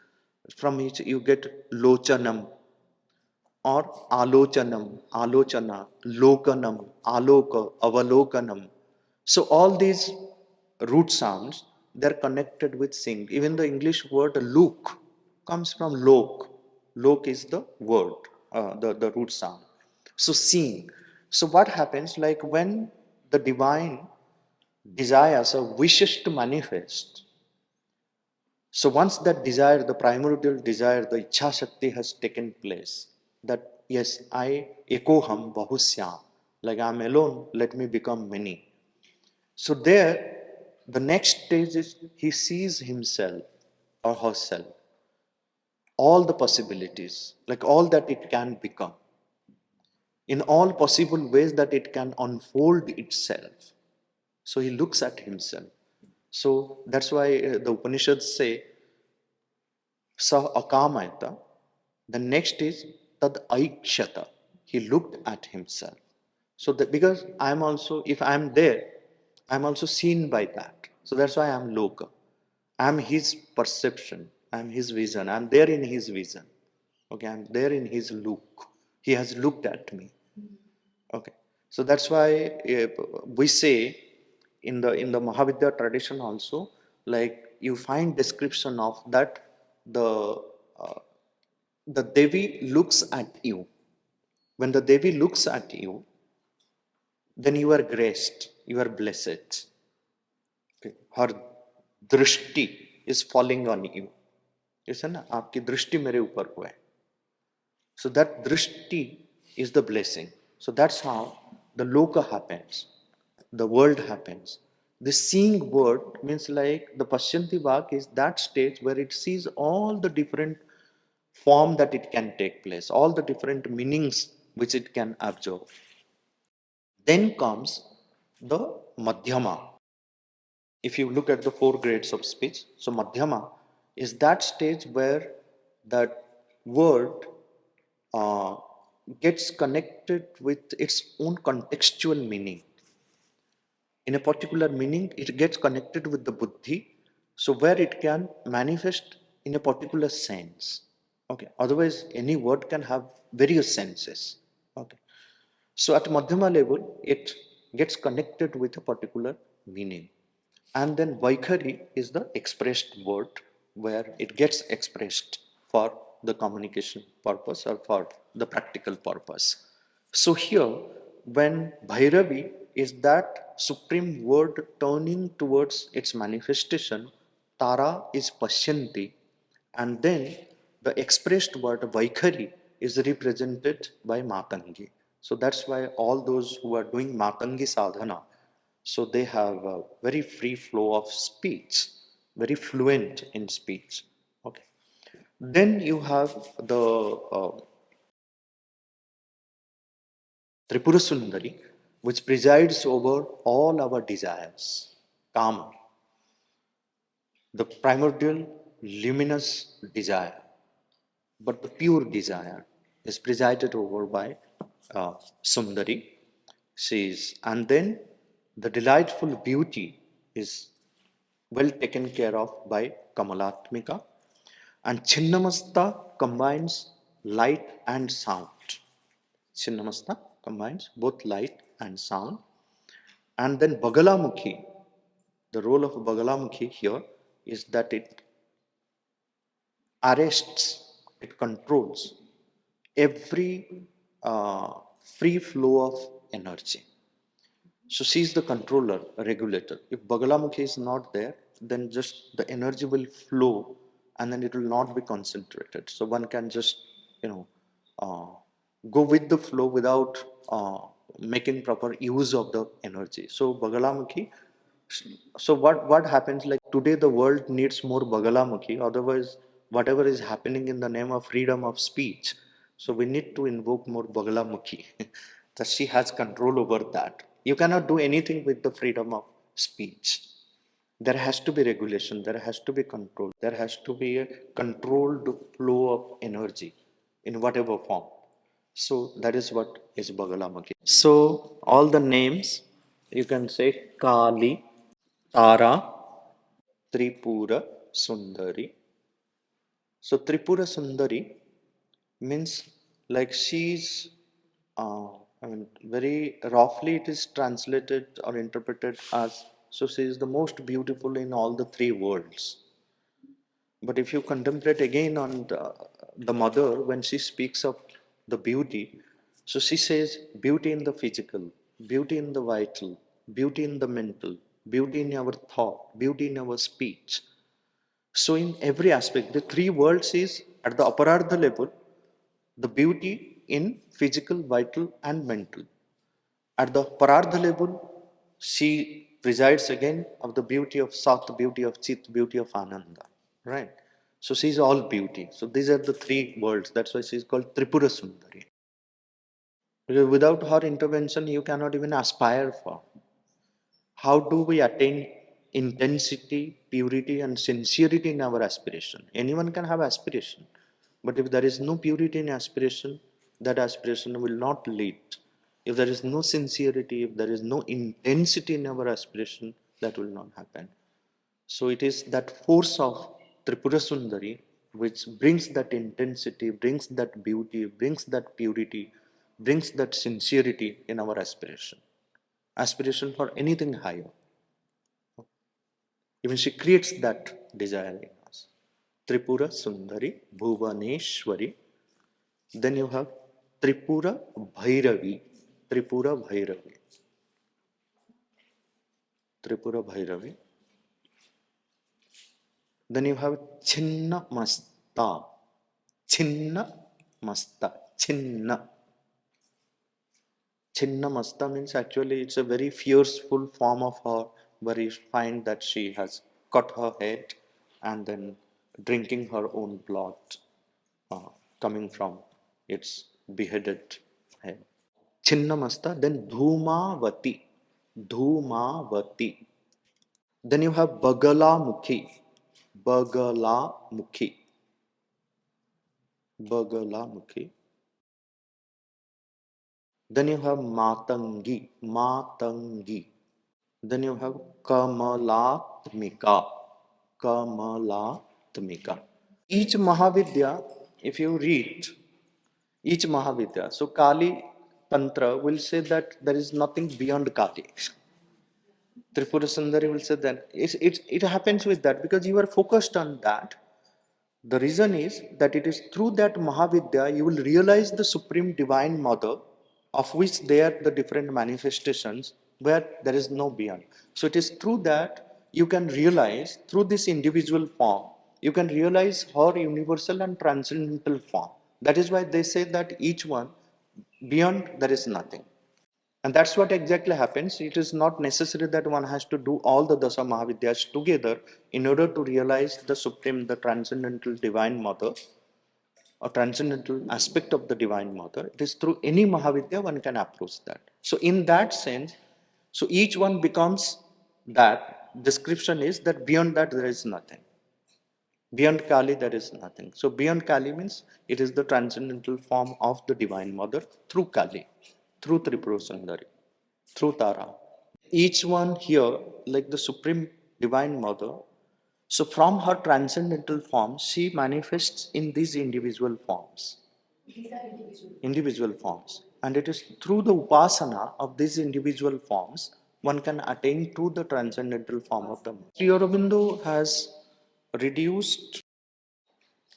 From each you get lochanam, or alochanam, alochana, lokanam, aloka, avalokanam. So all these root sounds, they're connected with sing. Even the English word look comes from lok. Lok is the word, the root sound. So seeing. So what happens, like when the divine desires or wishes to manifest, so once that desire, the primordial desire, the Ichha Shakti has taken place, that yes, I ekoham bahusyam, like I'm alone, let me become many. So there, the next stage is he sees himself or herself, all the possibilities, like all that it can become, in all possible ways that it can unfold itself. So he looks at himself. So that's why the Upanishads say Sah akamayata. The next is tad aikshata. He looked at himself. So that because I'm also, if I'm there, I'm also seen by that. So that's why I'm loka. I'm his perception. I'm his vision. I'm there in his vision. Okay, I'm there in his look. He has looked at me. Okay, so that's why we say in the Mahavidya tradition also, like you find description of that the uh, the Devi looks at you. When the Devi looks at you, then you are graced, you are blessed. Okay. Her drishti is falling on you. जैसे ना आपकी दृष्टि मेरे ऊपर हुआ है. So that drishti is the blessing. So that's how the loka happens. The world happens. The seeing word means like the Pashyanti Vak is that stage where it sees all the different form that it can take place, all the different meanings which it can absorb. Then comes the Madhyama. If you look at the four grades of speech, so Madhyama is that stage where that word uh, gets connected with its own contextual meaning. In a particular meaning, it gets connected with the buddhi, so where it can manifest in a particular sense. Okay. Otherwise, any word can have various senses. Okay. So at Madhyama level, it gets connected with a particular meaning. And then Vaikhari is the expressed word where it gets expressed for the communication purpose or for the practical purpose. So here, when Bhairavi is that supreme word turning towards its manifestation, Tara is Pashyanti, and then the expressed word Vaikhari is represented by Matangi. So that's why all those who are doing Matangi sadhana, so they have a very free flow of speech, very fluent in speech. Okay. Then you have the Tripura Sundari, which presides over all our desires, Kama, the primordial luminous desire, but the pure desire is presided over by Sundari. And then the delightful beauty is well taken care of by Kamalatmika, and Chinnamasta combines light and sound. Chinnamasta combines both light and sound. And then Bagalamukhi, the role of Bagalamukhi here is that it arrests, it controls every free flow of energy. So she is the controller, regulator. If Bagalamukhi is not there, then just the energy will flow and then it will not be concentrated. So one can just, you know, uh, go with the flow without making proper use of the energy. So Bagalamukhi, so what happens, like today the world needs more Bagalamukhi, otherwise whatever is happening in the name of freedom of speech, so we need to invoke more Bagalamukhi that she has control over that. You cannot do anything with the freedom of speech. There has to be regulation, there has to be control, there has to be a controlled flow of energy in whatever form. So that is what is Bagalamukhi. So all the names you can say Kali, Tara, Tripura Sundari. So Tripura Sundari means like she's, I mean, very roughly it is translated or interpreted as, so she is the most beautiful in all the three worlds. But if you contemplate again on the mother, when she speaks of the beauty, so she says beauty in the physical, beauty in the vital, beauty in the mental, beauty in our thought, beauty in our speech. So in every aspect, the three worlds is at the aparardha level, the beauty in physical, vital, and mental. At the parardha level, she presides again of the beauty of Sat, beauty of Chit, beauty of Ananda. Right? So she's all beauty. So these are the three worlds. That's why she's called Tripura Sundari. Because without her intervention, you cannot even aspire for. How do we attain intensity, purity, and sincerity in our aspiration? Anyone can have aspiration, but if there is no purity in aspiration, that aspiration will not lead. If there is no sincerity, if there is no intensity in our aspiration, that will not happen. So it is that force of Tripura Sundari which brings that intensity, brings that beauty, brings that purity, brings that sincerity in our aspiration. Aspiration for anything higher. Even she creates that desire in us. Tripura Sundari Bhuvaneshwari. Then you have Tripura Bhairavi. Tripura Bhairavi. Tripura Bhairavi. Then you have Chinna Masta. Chinna Masta. Chinna. Chinna Masta means actually it's a very fearful form of her, where you find that she has cut her head and then drinking her own blood coming from its beheaded head. Chinnamasta, then Dhumavati. Dhumavati. Then you have Bagalamukhi. Bagalamukhi. Bagalamukhi. Then you have Matangi. Matangi. Then you have Kamalatmika. Kamalatmika. Each Mahavidya, if you read each Mahavidya, so Kali Tantra will say that there is nothing beyond Kali. Tripura Sundari will say that it happens with that because you are focused on that. The reason is that it is through that Mahavidya you will realize the Supreme Divine Mother, of which they are the different manifestations where there is no beyond. So it is through that you can realize, through this individual form, you can realize her universal and transcendental form. That is why they say that each one, beyond there is nothing. And that's what exactly happens. It is not necessary that one has to do all the Dasa Mahavidyas together in order to realize the Supreme, the Transcendental Divine Mother, or transcendental aspect of the Divine Mother. It is through any Mahavidya one can approach that. So in that sense, so each one becomes that. Description is that beyond that there is nothing. Beyond Kali there is nothing. So beyond Kali means it is the transcendental form of the Divine Mother through Kali, through Tripura Sundari, through Tara. Each one here, like the Supreme Divine Mother, so from her transcendental form, she manifests in these individual forms. These are individual. Individual forms. And it is through the upasana of these individual forms, one can attain to the transcendental form of the Mother. Sri Aurobindo has reduced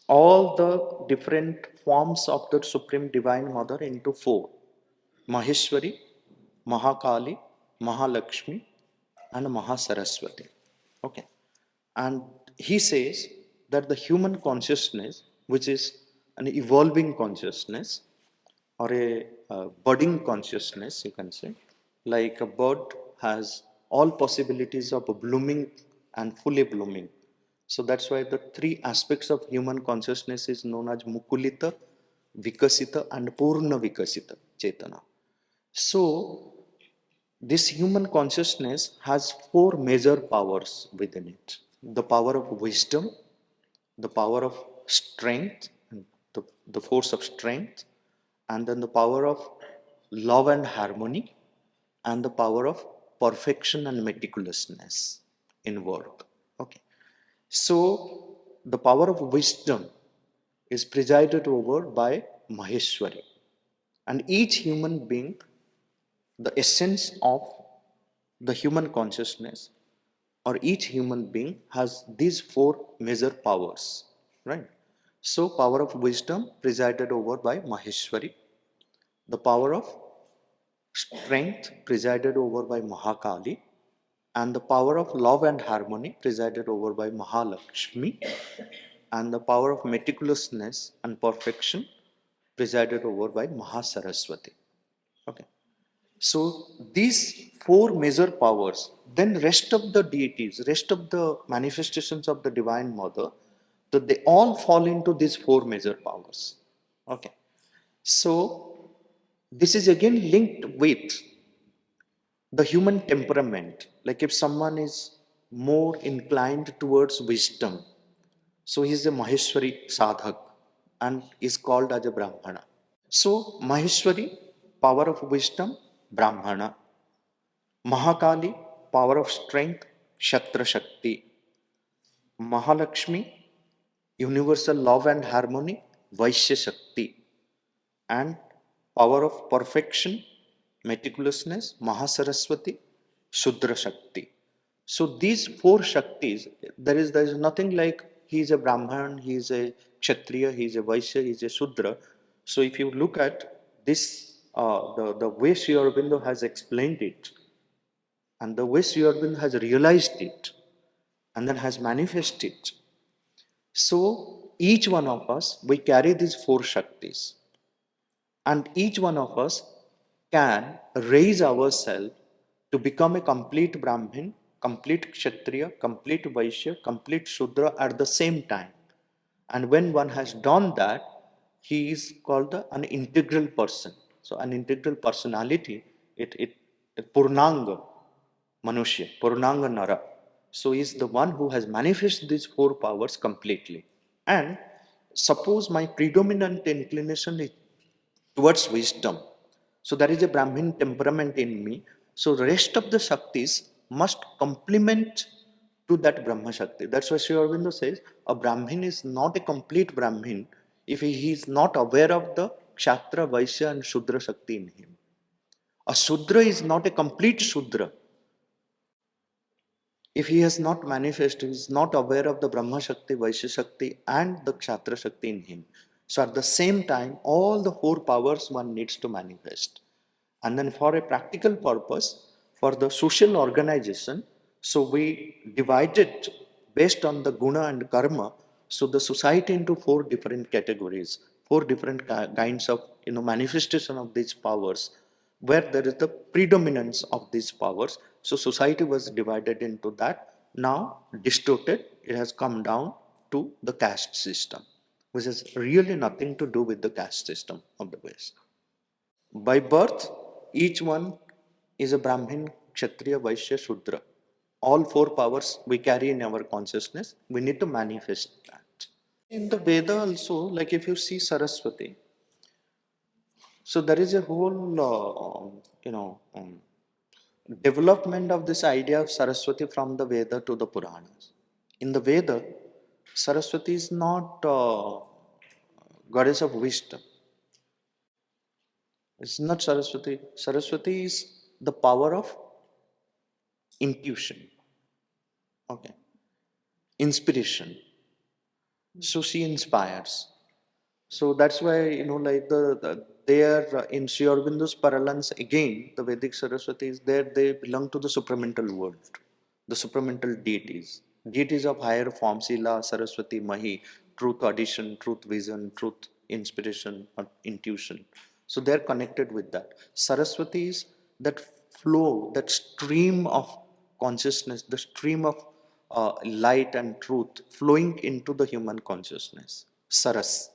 all the different forms of the Supreme Divine Mother into four: Maheshwari, Mahakali, Mahalakshmi, and Mahasaraswati. Okay. And he says that the human consciousness, which is an evolving consciousness or a budding consciousness, you can say, like a bud has all possibilities of blooming and fully blooming. So that's why the three aspects of human consciousness is known as Mukulita, Vikasita, and Purna Vikasita Chetana. So this human consciousness has four major powers within it: the power of wisdom, the power of strength, the force of strength, and then the power of love and harmony, and the power of perfection and meticulousness in work. Okay. So the power of wisdom is presided over by Maheshwari. And each human being, the essence of the human consciousness or each human being has these four major powers, right? So power of wisdom presided over by Maheshwari, the power of strength presided over by Mahakali, and the power of love and harmony presided over by Mahalakshmi, and the power of meticulousness and perfection presided over by Mahasaraswati. Okay. So these four major powers, then rest of the deities, rest of the manifestations of the Divine Mother, that they all fall into these four major powers. Okay. So this is again linked with the human temperament. Like if someone is more inclined towards wisdom, so he is a Maheshwari sadhak and is called as a Brahmana. So Maheshwari, power of wisdom, Brahmana. Mahakali, power of strength, Shatra Shakti. Mahalakshmi, universal love and harmony, Vaishya Shakti. And power of perfection, meticulousness, Mahasaraswati, Shudra Shakti. So these four Shaktis, there is nothing like he is a Brahman, he is a Kshatriya, he is a Vaishya, he is a Shudra. So if you look at this, the way Sri Aurobindo has explained it, and the way Sri Aurobindo has realized it, and then has manifested it. So each one of us, we carry these four Shaktis. And each one of us can raise ourselves to become a complete Brahmin, complete Kshatriya, complete Vaishya, complete Shudra at the same time. And when one has done that, he is called an integral person. So an integral personality, it Purnanga Manushya, Purnanga Nara. So he is the one who has manifested these four powers completely. And suppose my predominant inclination is towards wisdom. So there is a Brahmin temperament in me. So the rest of the Shaktis must complement to that Brahma Shakti. That's why Sri Aurobindo says a Brahmin is not a complete Brahmin if he is not aware of the Kshatra, Vaishya and Shudra Shakti in him. A Shudra is not a complete Shudra if he has not manifested, he is not aware of the Brahma Shakti, Vaishya Shakti, and the Kshatriya Shakti in him. So at the same time, all the four powers one needs to manifest. And then for a practical purpose, for the social organization, so we divided based on the guna and karma, so the society into four different categories, four different kinds of manifestation of these powers, where there is the predominance of these powers. So society was divided into that. Now distorted, it has come down to the caste system, which has really nothing to do with the caste system of the West. By birth, each one is a Brahmin, Kshatriya, Vaishya, Shudra. All four powers we carry in our consciousness. We need to manifest that. In the Veda also, like if you see Saraswati, so there is a whole, development of this idea of Saraswati from the Veda to the Puranas. In the Veda, Saraswati is not goddess of wisdom. It's not Saraswati. Saraswati is the power of intuition. Okay. Inspiration. So she inspires. So that's why, like there in Sri Aurobindo's parlance, again, the Vedic Saraswati is there, they belong to the supramental world, the supramental deities, deities of higher form, Sila, Saraswati, Mahi, truth audition, truth vision, truth inspiration, or intuition. So they're connected with that. Saraswati is that flow, that stream of consciousness, the stream of light and truth flowing into the human consciousness. Saras.